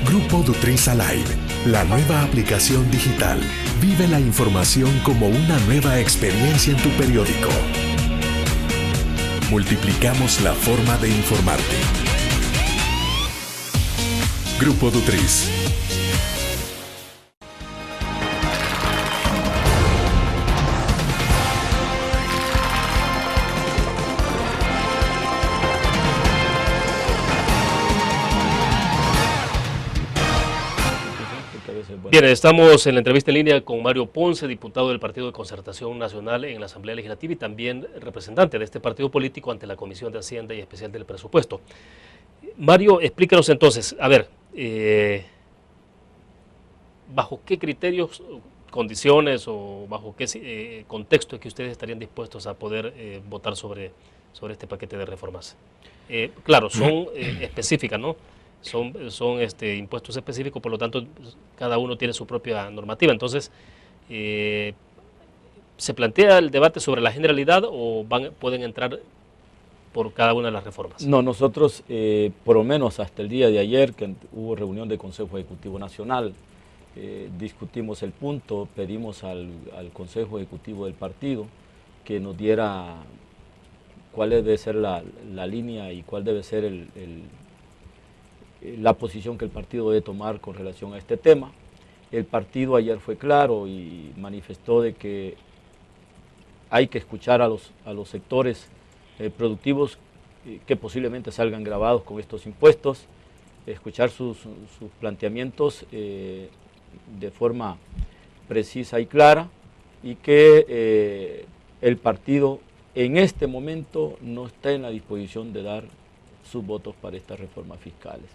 Grupo Dutris Alive, la nueva aplicación digital. Vive la información como una nueva experiencia en tu periódico. Multiplicamos la forma de informarte. Grupo Dutris. Bien, estamos en la entrevista en línea con Mario Ponce, diputado del Partido de Concertación Nacional en la Asamblea Legislativa y también representante de este partido político ante la Comisión de Hacienda y Especial del Presupuesto. Mario, explícanos entonces, a ver, ¿bajo qué criterios, condiciones o bajo qué contexto es que ustedes estarían dispuestos a poder votar sobre este paquete de reformas? Claro, son específicas, ¿no? Son impuestos específicos, por lo tanto, cada uno tiene su propia normativa. Entonces, ¿se plantea el debate sobre la generalidad o pueden entrar por cada una de las reformas? No, nosotros, por lo menos hasta el día de ayer, que hubo reunión del Consejo Ejecutivo Nacional, discutimos el punto, pedimos al Consejo Ejecutivo del partido que nos diera cuál debe ser la línea y cuál debe ser la posición que el partido debe tomar con relación a este tema. El partido ayer fue claro y manifestó de que hay que escuchar a los sectores productivos que posiblemente salgan gravados con estos impuestos, escuchar sus planteamientos de forma precisa y clara, y que el partido en este momento no está en la disposición de dar sus votos para estas reformas fiscales.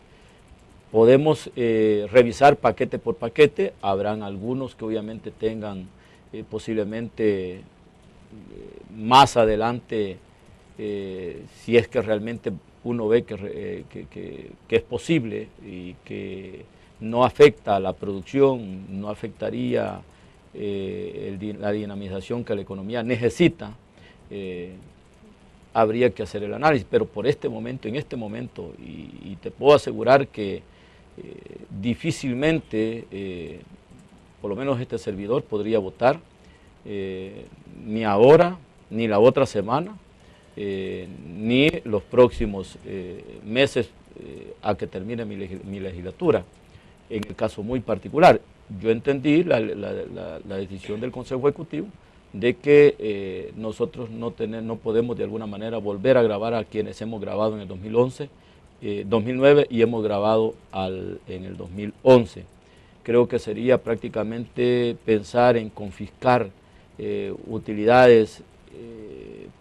podemos revisar paquete por paquete. Habrán algunos que obviamente tengan posiblemente más adelante, si es que realmente uno ve que es posible y que no afecta a la producción, no afectaría la dinamización que la economía necesita, habría que hacer el análisis. Pero por este momento, en este momento, y te puedo asegurar que difícilmente, por lo menos este servidor podría votar, ni ahora, ni la otra semana, ni los próximos meses a que termine mi legislatura. En el caso muy particular, yo entendí la decisión del Consejo Ejecutivo de que nosotros no podemos de alguna manera volver a grabar a quienes hemos grabado en el 2009 y hemos grabado en el 2011. Creo que sería prácticamente pensar en confiscar utilidades,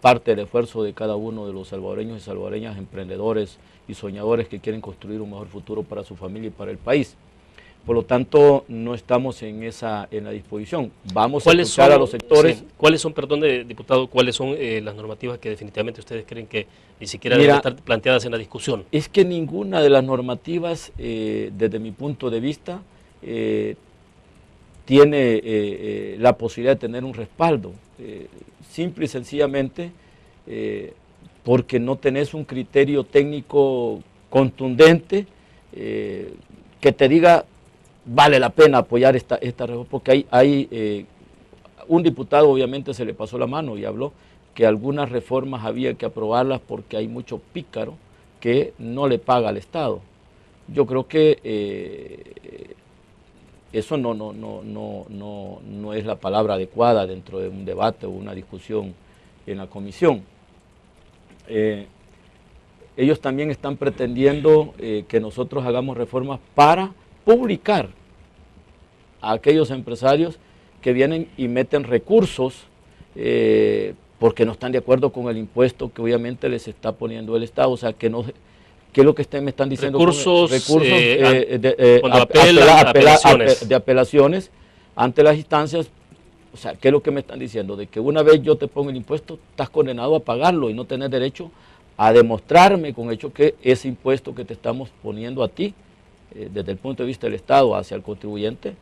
parte del esfuerzo de cada uno de los salvadoreños y salvadoreñas, emprendedores y soñadores que quieren construir un mejor futuro para su familia y para el país. Por lo tanto, no estamos en la disposición. Vamos a escuchar a los sectores. Sí, ¿cuáles son, perdón, diputado, cuáles son las normativas que definitivamente ustedes creen que ni siquiera deben estar planteadas en la discusión? Es que ninguna de las normativas, desde mi punto de vista, tiene la posibilidad de tener un respaldo. Simple y sencillamente porque no tenés un criterio técnico contundente que te diga vale la pena apoyar esta reforma, porque hay un diputado obviamente se le pasó la mano y habló que algunas reformas había que aprobarlas porque hay mucho pícaro que no le paga al Estado. Yo creo que eso no es la palabra adecuada dentro de un debate o una discusión en la comisión. Ellos también están pretendiendo que nosotros hagamos reformas para publicar a aquellos empresarios que vienen y meten recursos porque no están de acuerdo con el impuesto que obviamente les está poniendo el Estado. O sea, que no... ¿Qué es lo que me están diciendo? Recursos de apelaciones ante las instancias. O sea, ¿qué es lo que me están diciendo? De que una vez yo te pongo el impuesto, estás condenado a pagarlo y no tenés derecho a demostrarme con hecho que ese impuesto que te estamos poniendo a ti, desde el punto de vista del Estado hacia el contribuyente,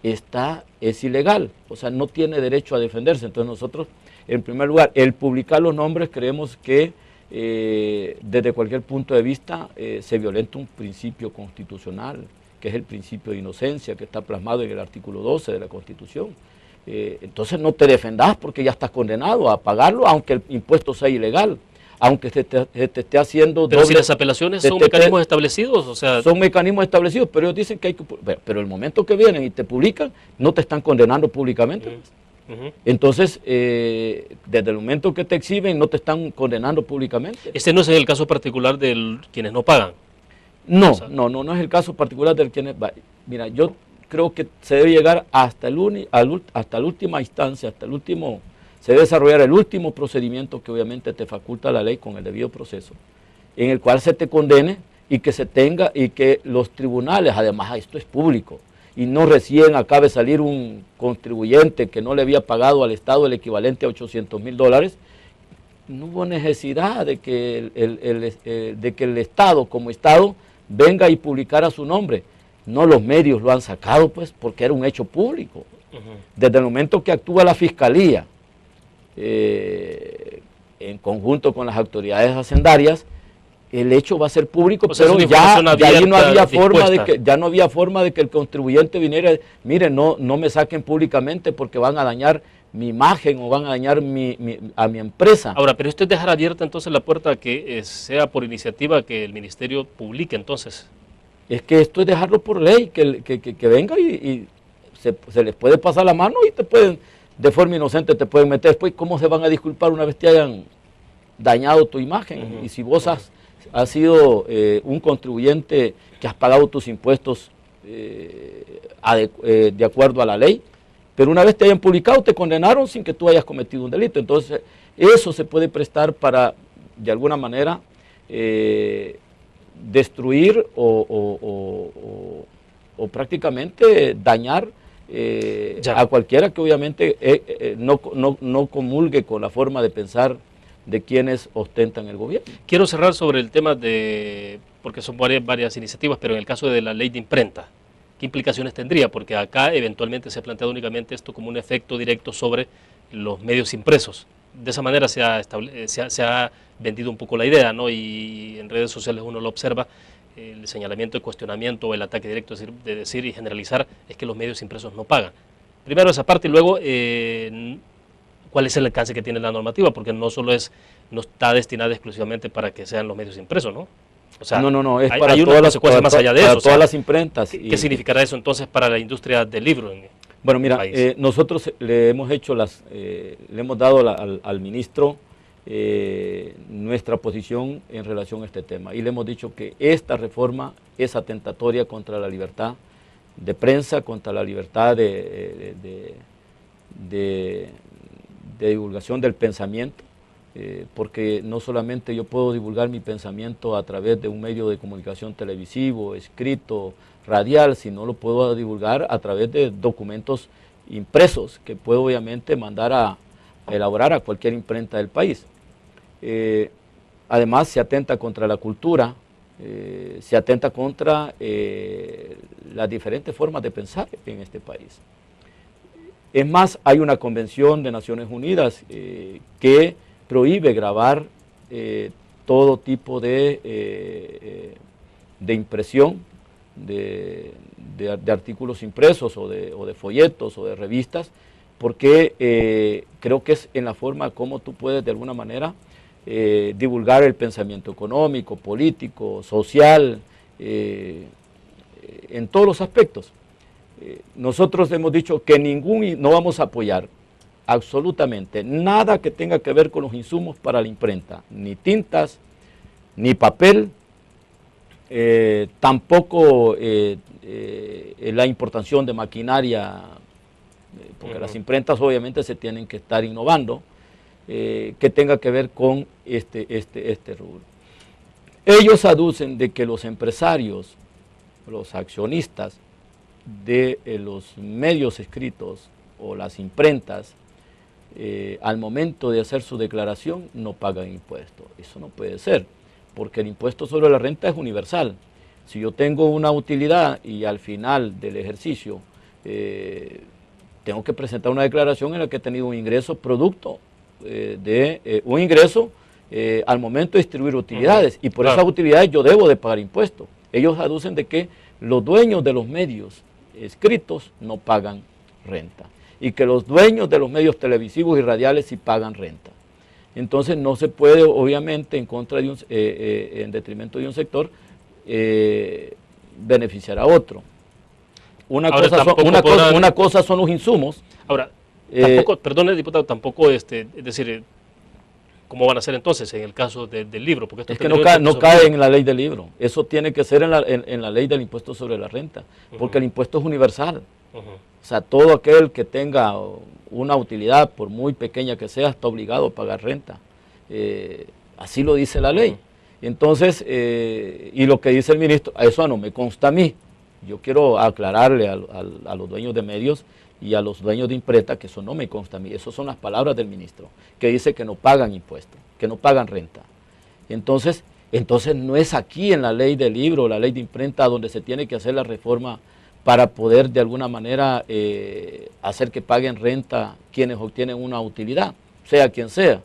es ilegal. O sea, no tiene derecho a defenderse. Entonces nosotros, en primer lugar, el publicar los nombres, creemos que desde cualquier punto de vista se violenta un principio constitucional, que es el principio de inocencia, que está plasmado en el artículo 12 de la Constitución. Entonces no te defendás porque ya estás condenado a pagarlo, aunque el impuesto sea ilegal, aunque te esté haciendo... Pero si las apelaciones son mecanismos establecidos, o sea... Son mecanismos establecidos, pero ellos dicen que hay que... Pero el momento que vienen y te publican, no te están condenando públicamente. Entonces, desde el momento que te exhiben, no te están condenando públicamente. Este no es el caso particular de quienes no pagan. No, o sea, no es el caso particular de quienes... Mira, yo creo que se debe llegar hasta la última instancia, se debe desarrollar el último procedimiento que obviamente te faculta la ley con el debido proceso, en el cual se te condene y que se tenga, y que los tribunales, además esto es público, y no recién acabe de salir un contribuyente que no le había pagado al Estado el equivalente a $800,000, no hubo necesidad de que el Estado como Estado venga y publicara su nombre. No, los medios lo han sacado pues porque era un hecho público. Desde el momento que actúa la Fiscalía, en conjunto con las autoridades hacendarias, el hecho va a ser público, pues pero ya ahí no había forma de que el contribuyente viniera, mire, no me saquen públicamente porque van a dañar mi imagen o van a dañar a mi empresa. Ahora, pero esto es dejar abierta entonces la puerta a que sea por iniciativa que el ministerio publique entonces. Es que esto es dejarlo por ley, que venga y se les puede pasar la mano y te pueden, de forma inocente te pueden meter. Después, ¿cómo se van a disculpar una vez te hayan dañado tu imagen? Y si vos has sido un contribuyente que has pagado tus impuestos de acuerdo a la ley, pero una vez te hayan publicado te condenaron sin que tú hayas cometido un delito. Entonces eso se puede prestar para, de alguna manera, destruir o prácticamente dañar a cualquiera que obviamente no comulgue con la forma de pensar de quienes ostentan el gobierno. Quiero cerrar sobre el tema porque son varias iniciativas, pero en el caso de la ley de imprenta, ¿qué implicaciones tendría? Porque acá eventualmente se ha planteado únicamente esto como un efecto directo sobre los medios impresos. De esa manera se ha vendido un poco la idea, ¿no? Y en redes sociales uno lo observa, el señalamiento, el cuestionamiento o el ataque directo de decir y generalizar es que los medios impresos no pagan. Primero esa parte y luego cuál es el alcance que tiene la normativa, porque no está destinada exclusivamente para que sean los medios impresos, ¿no? O sea, no, es hay unas consecuencias más allá de eso. Todas las imprentas. ¿Qué significará eso entonces para la industria del libro? Bueno, mira, nosotros le hemos dado al ministro nuestra posición en relación a este tema y le hemos dicho que esta reforma es atentatoria contra la libertad de prensa, contra la libertad de divulgación del pensamiento, porque no solamente yo puedo divulgar mi pensamiento a través de un medio de comunicación televisivo, escrito, radial, sino lo puedo divulgar a través de documentos impresos que puedo obviamente mandar a elaborar a cualquier imprenta del país. Además se atenta contra la cultura, se atenta contra las diferentes formas de pensar en este país. Es más, hay una convención de Naciones Unidas que prohíbe grabar todo tipo de impresión de artículos impresos o de folletos o de revistas, porque creo que es en la forma como tú puedes de alguna manera divulgar el pensamiento económico, político, social, en todos los aspectos. Nosotros hemos dicho que no vamos a apoyar absolutamente nada que tenga que ver con los insumos para la imprenta, ni tintas, ni papel, tampoco la importación de maquinaria, porque las imprentas obviamente se tienen que estar innovando, que tenga que ver con este rubro. Ellos aducen de que los empresarios, los accionistas de los medios escritos o las imprentas, al momento de hacer su declaración no pagan impuestos. Eso no puede ser, porque el impuesto sobre la renta es universal. Si yo tengo una utilidad y al final del ejercicio tengo que presentar una declaración en la que he tenido un ingreso producto un ingreso al momento de distribuir utilidades, y por esas utilidades yo debo de pagar impuestos. Ellos aducen de que los dueños de los medios escritos no pagan renta y que los dueños de los medios televisivos y radiales sí pagan renta. Entonces no se puede, obviamente, en contra de en detrimento de un sector, beneficiar a otro. Una cosa son los insumos. Ahora, tampoco, perdone, diputado, tampoco, es decir, ¿cómo van a ser entonces en el caso del libro? Porque esto es que no cae en la ley del libro. Eso tiene que ser en la ley del impuesto sobre la renta, porque el impuesto es universal. O sea, todo aquel que tenga una utilidad, por muy pequeña que sea, está obligado a pagar renta. Así lo dice la ley. Entonces, y lo que dice el ministro, eso no me consta a mí. Yo quiero aclararle a los dueños de medios y a los dueños de imprenta que eso no me consta a mí. Esas son las palabras del ministro, que dice que no pagan impuestos, que no pagan renta. Entonces no es aquí en la ley del libro, la ley de imprenta, donde se tiene que hacer la reforma para poder de alguna manera hacer que paguen renta quienes obtienen una utilidad, sea quien sea.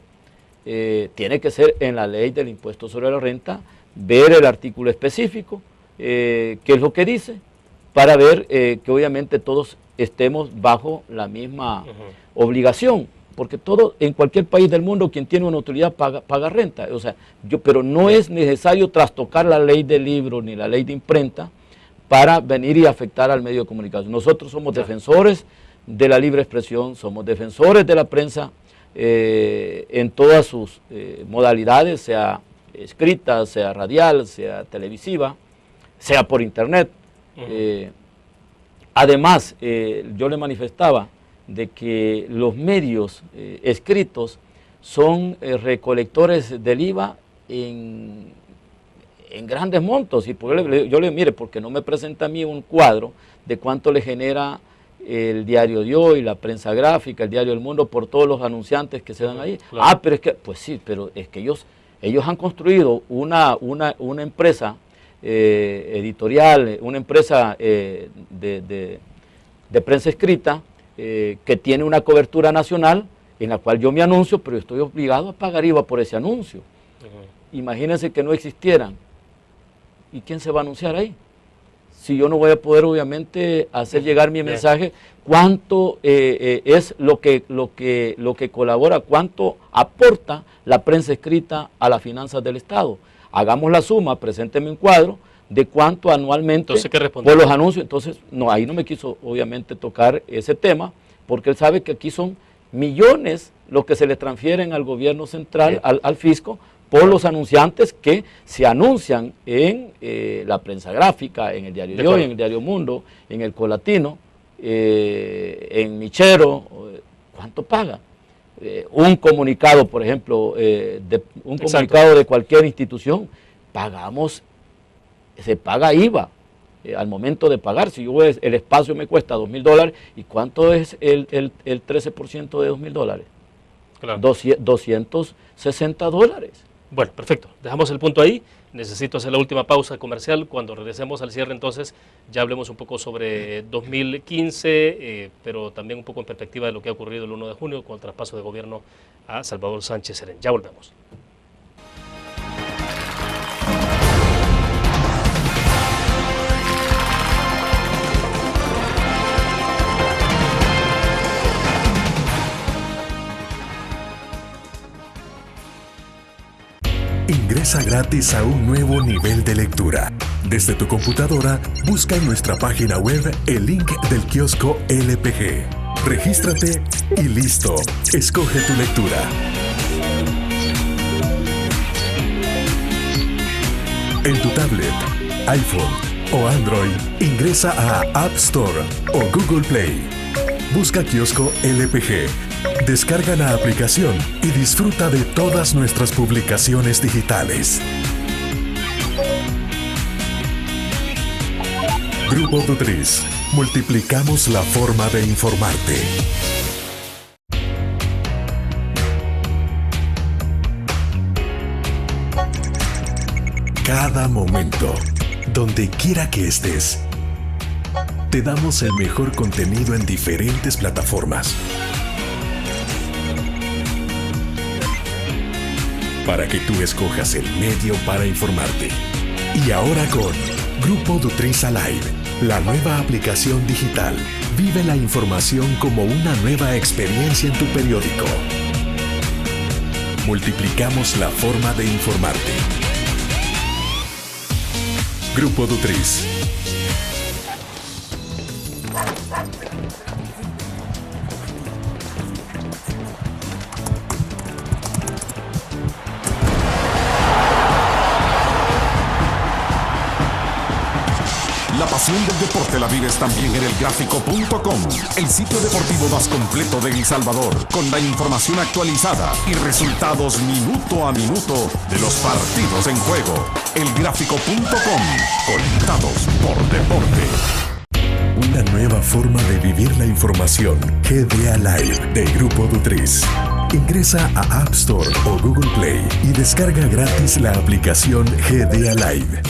Tiene que ser en la ley del impuesto sobre la renta, ver el artículo específico, qué es lo que dice, para ver que obviamente todos estemos bajo la misma obligación, porque en cualquier país del mundo quien tiene una utilidad paga renta. O sea, pero no es necesario trastocar la ley del libro ni la ley de imprenta para venir y afectar al medio de comunicación. Nosotros somos defensores de la libre expresión, somos defensores de la prensa en todas sus modalidades, sea escrita, sea radial, sea televisiva, sea por internet. Además, yo le manifestaba de que los medios escritos son recolectores del IVA en en grandes montos. Y yo le mire, porque no me presenta a mí un cuadro de cuánto le genera el diario de hoy, la prensa gráfica, el diario del Mundo, por todos los anunciantes que se dan ahí. Claro. Pero es que, pues sí, pero es que ellos han construido una empresa editorial, una empresa de prensa escrita que tiene una cobertura nacional en la cual yo me anuncio, pero estoy obligado a pagar IVA por ese anuncio. Imagínense que no existieran. ¿Y quién se va a anunciar ahí? Si yo no voy a poder, obviamente, hacer llegar mi mensaje, cuánto es lo que colabora, cuánto aporta la prensa escrita a las finanzas del Estado. Hagamos la suma, presénteme un cuadro de cuánto anualmente por los anuncios. Entonces, no, ahí no me quiso, obviamente, tocar ese tema, porque él sabe que aquí son millones los que se le transfieren al gobierno central, al fisco, por los anunciantes que se anuncian en la prensa gráfica, en el diario de hoy, en el diario Mundo, en el Colatino, en Michero. ¿Cuánto paga? Un comunicado, por ejemplo, comunicado de cualquier institución, se paga IVA al momento de pagar. Si yo el espacio me cuesta $2.000, ¿y cuánto es el 13% de $2.000? Claro. $260. Bueno, perfecto. Dejamos el punto ahí. Necesito hacer la última pausa comercial. Cuando regresemos al cierre, entonces, ya hablemos un poco sobre 2015, pero también un poco en perspectiva de lo que ha ocurrido el 1 de junio con el traspaso de gobierno a Salvador Sánchez Serén. Ya volvemos. Ingresa gratis a un nuevo nivel de lectura. Desde tu computadora, busca en nuestra página web el link del kiosco LPG. Regístrate y listo. Escoge tu lectura. En tu tablet, iPhone o Android, ingresa a App Store o Google Play. Busca kiosco LPG. Descarga la aplicación y disfruta de todas nuestras publicaciones digitales. Grupo Dutriz. Multiplicamos la forma de informarte. Cada momento, donde quiera que estés, te damos el mejor contenido en diferentes plataformas. Para que tú escojas el medio para informarte. Y ahora con Grupo Dutriz Alive, la nueva aplicación digital. Vive la información como una nueva experiencia en tu periódico. Multiplicamos la forma de informarte. Grupo Dutriz. La pasión del deporte la vives también en elgráfico.com, el sitio deportivo más completo de El Salvador, con la información actualizada y resultados minuto a minuto de los partidos en juego. Elgráfico.com, conectados por deporte. Una nueva forma de vivir la información. GDA Live de Grupo Dutriz. Ingresa a App Store o Google Play y descarga gratis la aplicación GDA Live.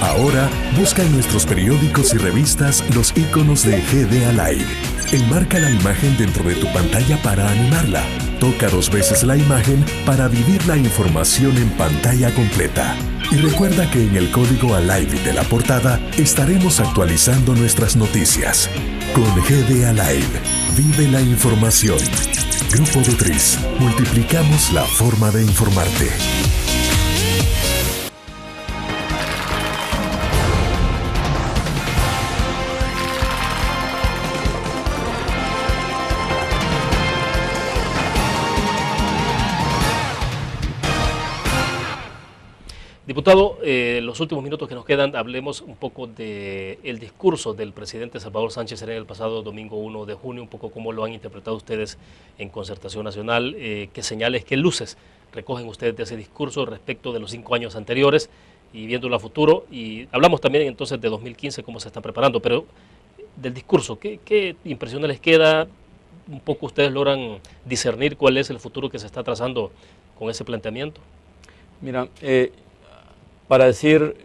Ahora, busca en nuestros periódicos y revistas los iconos de GDA Live. Enmarca la imagen dentro de tu pantalla para animarla. Toca 2 veces la imagen para vivir la información en pantalla completa. Y recuerda que en el código ALIVE de la portada estaremos actualizando nuestras noticias. Con GDA Live, vive la información. Grupo Dutriz, multiplicamos la forma de informarte. Diputado, los últimos minutos que nos quedan, hablemos un poco del discurso del presidente Salvador Sánchez Serén el pasado domingo 1 de junio, un poco cómo lo han interpretado ustedes en Concertación Nacional, qué señales, qué luces recogen ustedes de ese discurso respecto de los 5 años anteriores, y viéndolo a futuro. Y hablamos también entonces de 2015, cómo se está preparando, pero del discurso, ¿qué impresiones les queda? Un poco ustedes logran discernir cuál es el futuro que se está trazando con ese planteamiento. Mira, para decir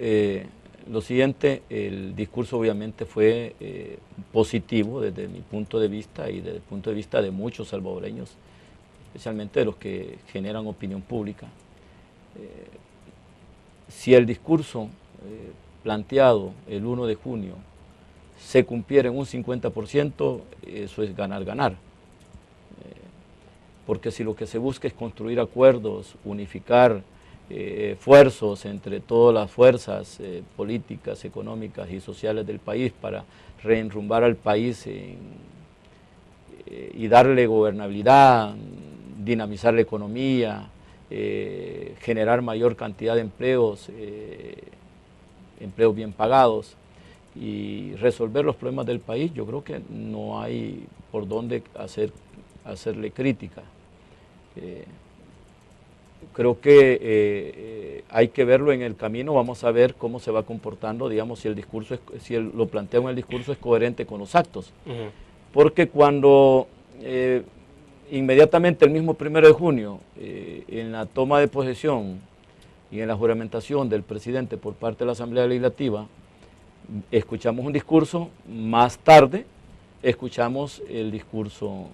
lo siguiente, el discurso obviamente fue positivo desde mi punto de vista y desde el punto de vista de muchos salvadoreños, especialmente de los que generan opinión pública. Si el discurso planteado el 1 de junio se cumpliera en un 50%, eso es ganar-ganar. Porque si lo que se busca es construir acuerdos, unificar esfuerzos entre todas las fuerzas políticas, económicas y sociales del país para reenrumbar al país y darle gobernabilidad, dinamizar la economía, generar mayor cantidad de empleos, empleos bien pagados y resolver los problemas del país, yo creo que no hay por dónde hacerle crítica. Creo que hay que verlo en el camino, vamos a ver cómo se va comportando, digamos, si el discurso, lo planteo en el discurso es coherente con los actos. Porque cuando inmediatamente el mismo 1 de junio, en la toma de posesión y en la juramentación del presidente por parte de la Asamblea Legislativa, escuchamos un discurso, más tarde escuchamos el discurso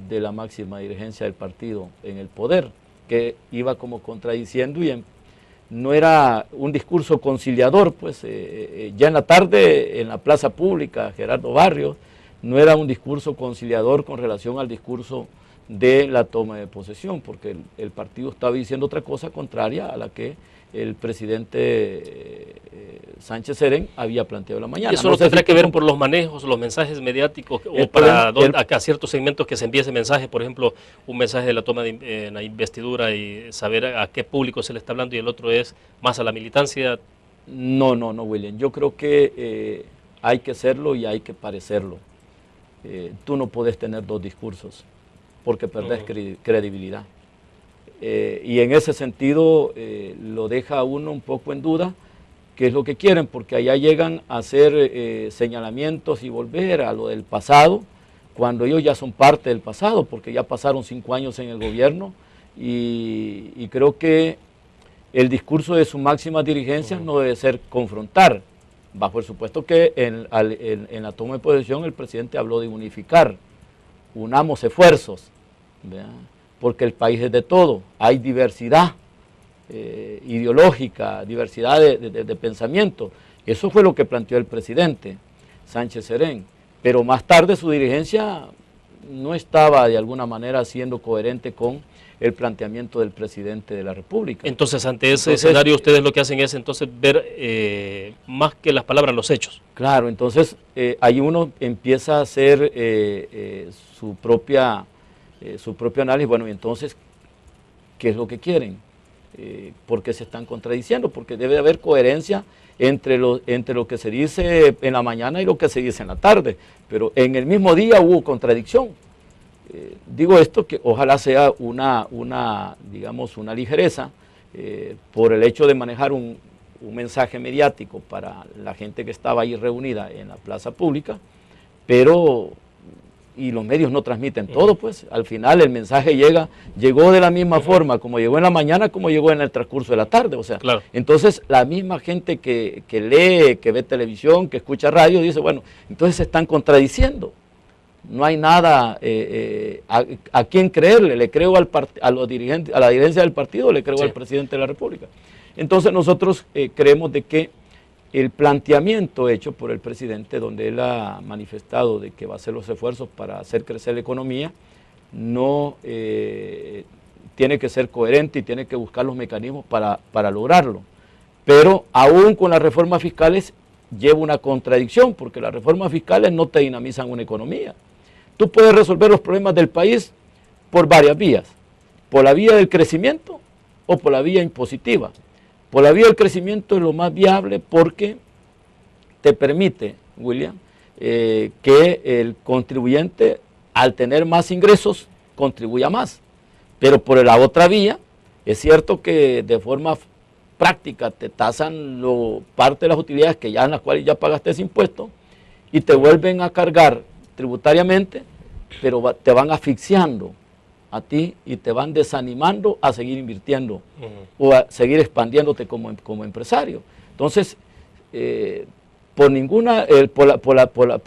de la máxima dirigencia del partido en el poder, que iba como contradiciendo y no era un discurso conciliador, pues ya en la tarde en la plaza pública, Gerardo Barrios, no era un discurso conciliador con relación al discurso de la toma de posesión, porque el partido estaba diciendo otra cosa contraria a la que el presidente Sánchez Serén había planteado la mañana. ¿Y eso no tendrá que ver por los manejos, los mensajes mediáticos, o para acá ciertos segmentos que se envíe ese mensaje, por ejemplo, un mensaje de la toma de la investidura y saber a qué público se le está hablando y el otro es más a la militancia? No, William, yo creo que hay que serlo y hay que parecerlo. Tú no puedes tener dos discursos porque perdés credibilidad. Y en ese sentido lo deja a uno un poco en duda qué es lo que quieren, porque allá llegan a hacer señalamientos y volver a lo del pasado, cuando ellos ya son parte del pasado, porque ya pasaron 5 años en el gobierno y creo que el discurso de su máxima dirigencia no debe ser confrontar, bajo el supuesto que en la toma de posesión el presidente habló de unificar, unamos esfuerzos, ¿verdad? Porque el país es de todo, hay diversidad ideológica, diversidad de pensamiento. Eso fue lo que planteó el presidente Sánchez Serén, pero más tarde su dirigencia no estaba de alguna manera siendo coherente con el planteamiento del presidente de la República. Entonces, ante ese escenario, ustedes lo que hacen es entonces ver más que las palabras, los hechos. Claro, entonces ahí uno empieza a hacer su propio análisis. Bueno, y entonces, ¿qué es lo que quieren? ¿Por qué se están contradiciendo? Porque debe haber coherencia entre lo que se dice en la mañana y lo que se dice en la tarde, pero en el mismo día hubo contradicción. Digo esto que ojalá sea digamos, una ligereza por el hecho de manejar un mensaje mediático para la gente que estaba ahí reunida en la plaza pública, y los medios no transmiten todo, pues al final el mensaje llegó de la misma forma como llegó en la mañana, como llegó en el transcurso de la tarde, o sea, claro. Entonces la misma gente que lee, que ve televisión, que escucha radio, dice, bueno, entonces se están contradiciendo, no hay nada a quién creerle, le creo a la dirigencia del partido, le creo al presidente de la República. Entonces nosotros creemos de que el planteamiento hecho por el presidente, donde él ha manifestado de que va a hacer los esfuerzos para hacer crecer la economía, no tiene que ser coherente y tiene que buscar los mecanismos para lograrlo. Pero aún con las reformas fiscales lleva una contradicción, porque las reformas fiscales no te dinamizan una economía. Tú puedes resolver los problemas del país por varias vías, por la vía del crecimiento o por la vía impositiva. Por la vía del crecimiento es lo más viable porque te permite, William, que el contribuyente al tener más ingresos contribuya más. Pero por la otra vía, es cierto que de forma práctica te tasan parte de las utilidades que ya en las cuales ya pagaste ese impuesto y te vuelven a cargar tributariamente, pero te van asfixiando a ti y te van desanimando a seguir invirtiendo o a seguir expandiéndote como empresario. Entonces, por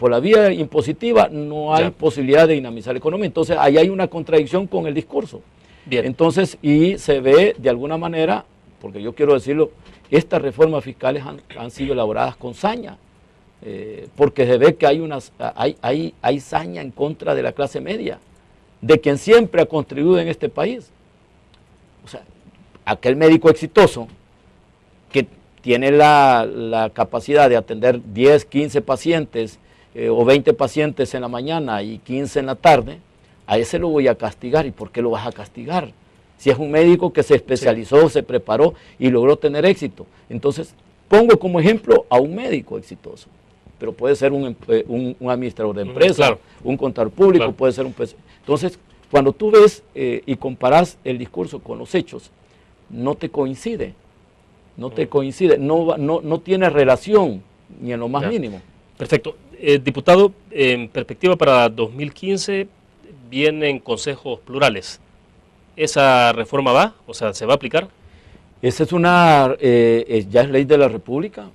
la vía impositiva no hay posibilidad de dinamizar la economía. Entonces, ahí hay una contradicción con el discurso. Bien. Entonces, y se ve de alguna manera, porque yo quiero decirlo, estas reformas fiscales han sido elaboradas con saña, porque se ve que hay saña en contra de la clase media, de quien siempre ha contribuido en este país. O sea, aquel médico exitoso que tiene la capacidad de atender 10, 15 pacientes o 20 pacientes en la mañana y 15 en la tarde, a ese lo voy a castigar. ¿Y por qué lo vas a castigar? Si es un médico que se especializó, se preparó y logró tener éxito. Entonces, pongo como ejemplo a un médico exitoso, pero puede ser un administrador de empresa, claro, un contador público, claro, puede ser un... Entonces, cuando tú ves y comparas el discurso con los hechos, no te coincide, no tiene relación ni en lo más mínimo. Perfecto. Diputado, en perspectiva para 2015 vienen consejos plurales. ¿Esa reforma va? O sea, ¿se va a aplicar? Esa es ya es ley de la República.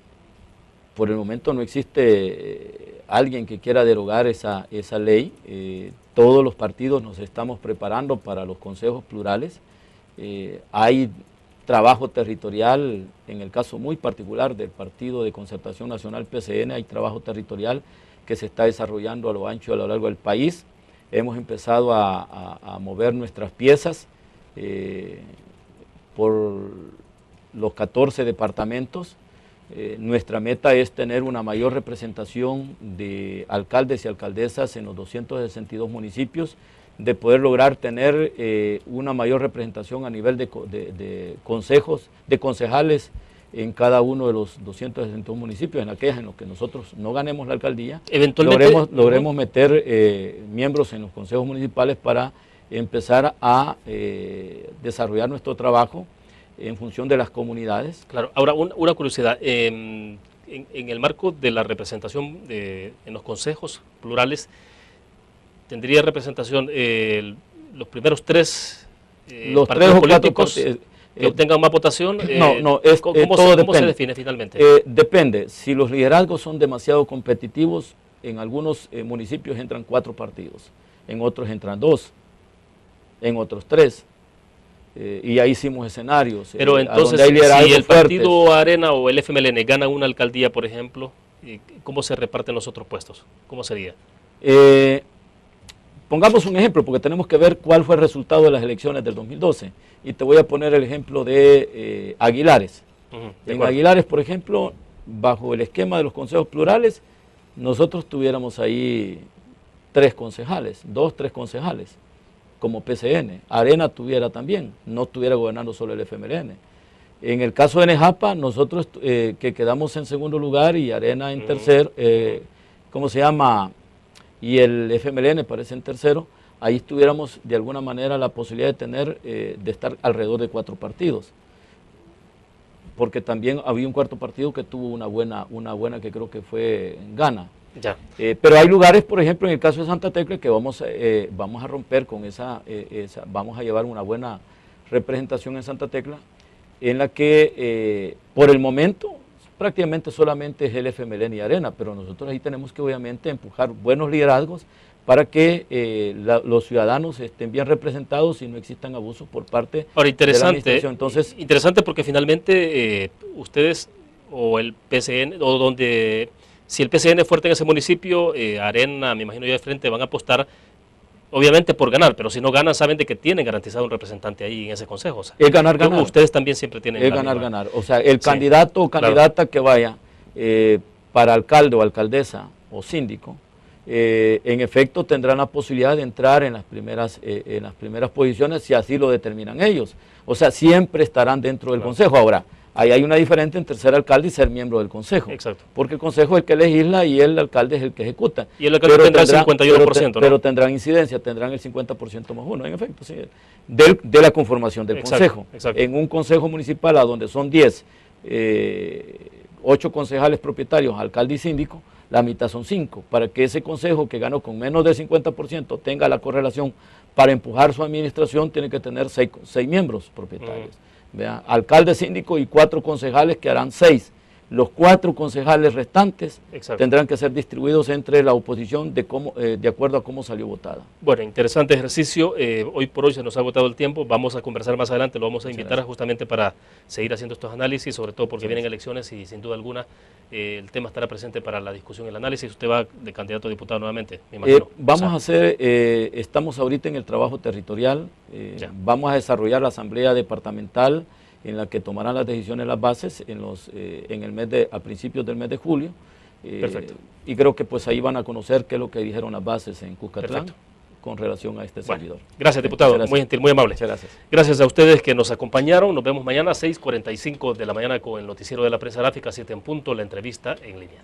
Por el momento no existe alguien que quiera derogar esa ley. Todos los partidos nos estamos preparando para los consejos plurales. Hay trabajo territorial, en el caso muy particular del Partido de Concertación Nacional PCN, hay trabajo territorial que se está desarrollando a lo ancho y a lo largo del país. Hemos empezado a mover nuestras piezas por los 14 departamentos. Nuestra meta es tener una mayor representación de alcaldes y alcaldesas en los 262 municipios, de poder lograr tener una mayor representación a nivel de consejos, de concejales en cada uno de los 262 municipios, en aquellas en los que nosotros no ganemos la alcaldía, eventualmente logremos meter miembros en los consejos municipales para empezar a desarrollar nuestro trabajo en función de las comunidades. Claro, ahora una curiosidad, en el marco de la representación en los consejos plurales, ¿tendría representación los primeros tres partidos políticos que obtengan más votación? ¿Cómo se define finalmente? Depende, si los liderazgos son demasiado competitivos, en algunos municipios entran 4 partidos, en otros entran 2, en otros 3. Y ahí hicimos escenarios. Pero entonces, si el partido Arena o el FMLN gana una alcaldía, por ejemplo, ¿cómo se reparten los otros puestos? ¿Cómo sería? Pongamos un ejemplo, porque tenemos que ver cuál fue el resultado de las elecciones del 2012. Y te voy a poner el ejemplo de Aguilares. En Aguilares, por ejemplo, bajo el esquema de los consejos plurales, nosotros tuviéramos ahí 3 concejales, 2, 3 concejales, como PCN. Arena tuviera también, no estuviera gobernando solo el FMLN. En el caso de Nejapa, nosotros que quedamos en segundo lugar y Arena en tercero, ¿cómo se llama? Y el FMLN parece en tercero, ahí tuviéramos de alguna manera la posibilidad de tener, de estar alrededor de 4 partidos. Porque también había un cuarto partido que tuvo una buena que creo que fue Gana. Ya. Pero hay lugares, por ejemplo, en el caso de Santa Tecla, que vamos a romper con vamos a llevar una buena representación en Santa Tecla, en la que por el momento prácticamente solamente es el FMLN y Arena, pero nosotros ahí tenemos que obviamente empujar buenos liderazgos para que los ciudadanos estén bien representados y no existan abusos por parte de la administración. Entonces, interesante porque finalmente ustedes o el PCN, o donde... Si el PCN es fuerte en ese municipio, Arena, me imagino yo de frente, van a apostar obviamente por ganar, pero si no ganan saben de que tienen garantizado un representante ahí en ese consejo. O sea, es ganar, ganar. Ustedes también siempre tienen... Es ganar, ganar. O sea, el candidato o candidata que vaya para alcalde o alcaldesa o síndico, en efecto tendrán la posibilidad de entrar en las primeras posiciones si así lo determinan ellos. O sea, siempre estarán dentro del consejo. Ahora, Ahí hay una diferencia entre ser alcalde y ser miembro del consejo. Exacto. Porque el consejo es el que legisla y el alcalde es el que ejecuta. Y el alcalde tendrá el 51%, ¿no? Pero tendrán incidencia, tendrán el 50% más uno, en efecto, sí, de la conformación del consejo. Exacto. En un consejo municipal a donde son 10, 8 concejales propietarios, alcalde y síndico, la mitad son 5. Para que ese consejo que ganó con menos del 50% tenga la correlación para empujar su administración, tiene que tener 6 miembros propietarios. Vea, alcalde, síndico y 4 concejales que harán 6. Los 4 concejales restantes tendrán que ser distribuidos entre la oposición de acuerdo a cómo salió votada. Bueno, interesante ejercicio. Hoy por hoy se nos ha agotado el tiempo. Vamos a conversar más adelante. Lo vamos a invitar justamente para seguir haciendo estos análisis, sobre todo porque vienen elecciones y sin duda alguna el tema estará presente para la discusión y el análisis. Usted va de candidato a diputado nuevamente, me imagino. Vamos a hacer, estamos ahorita en el trabajo territorial. Vamos a desarrollar la asamblea departamental en la que tomarán las decisiones las bases a principios del mes de julio. Perfecto. Y creo que pues ahí van a conocer qué es lo que dijeron las bases en Cuscatlán con relación a este servidor. Gracias, diputado. Gracias. Muy gentil, muy amable. Muchas gracias. Gracias a ustedes que nos acompañaron. Nos vemos mañana a 6:45 de la mañana con el noticiero de la prensa gráfica, 7 en punto, la entrevista en línea.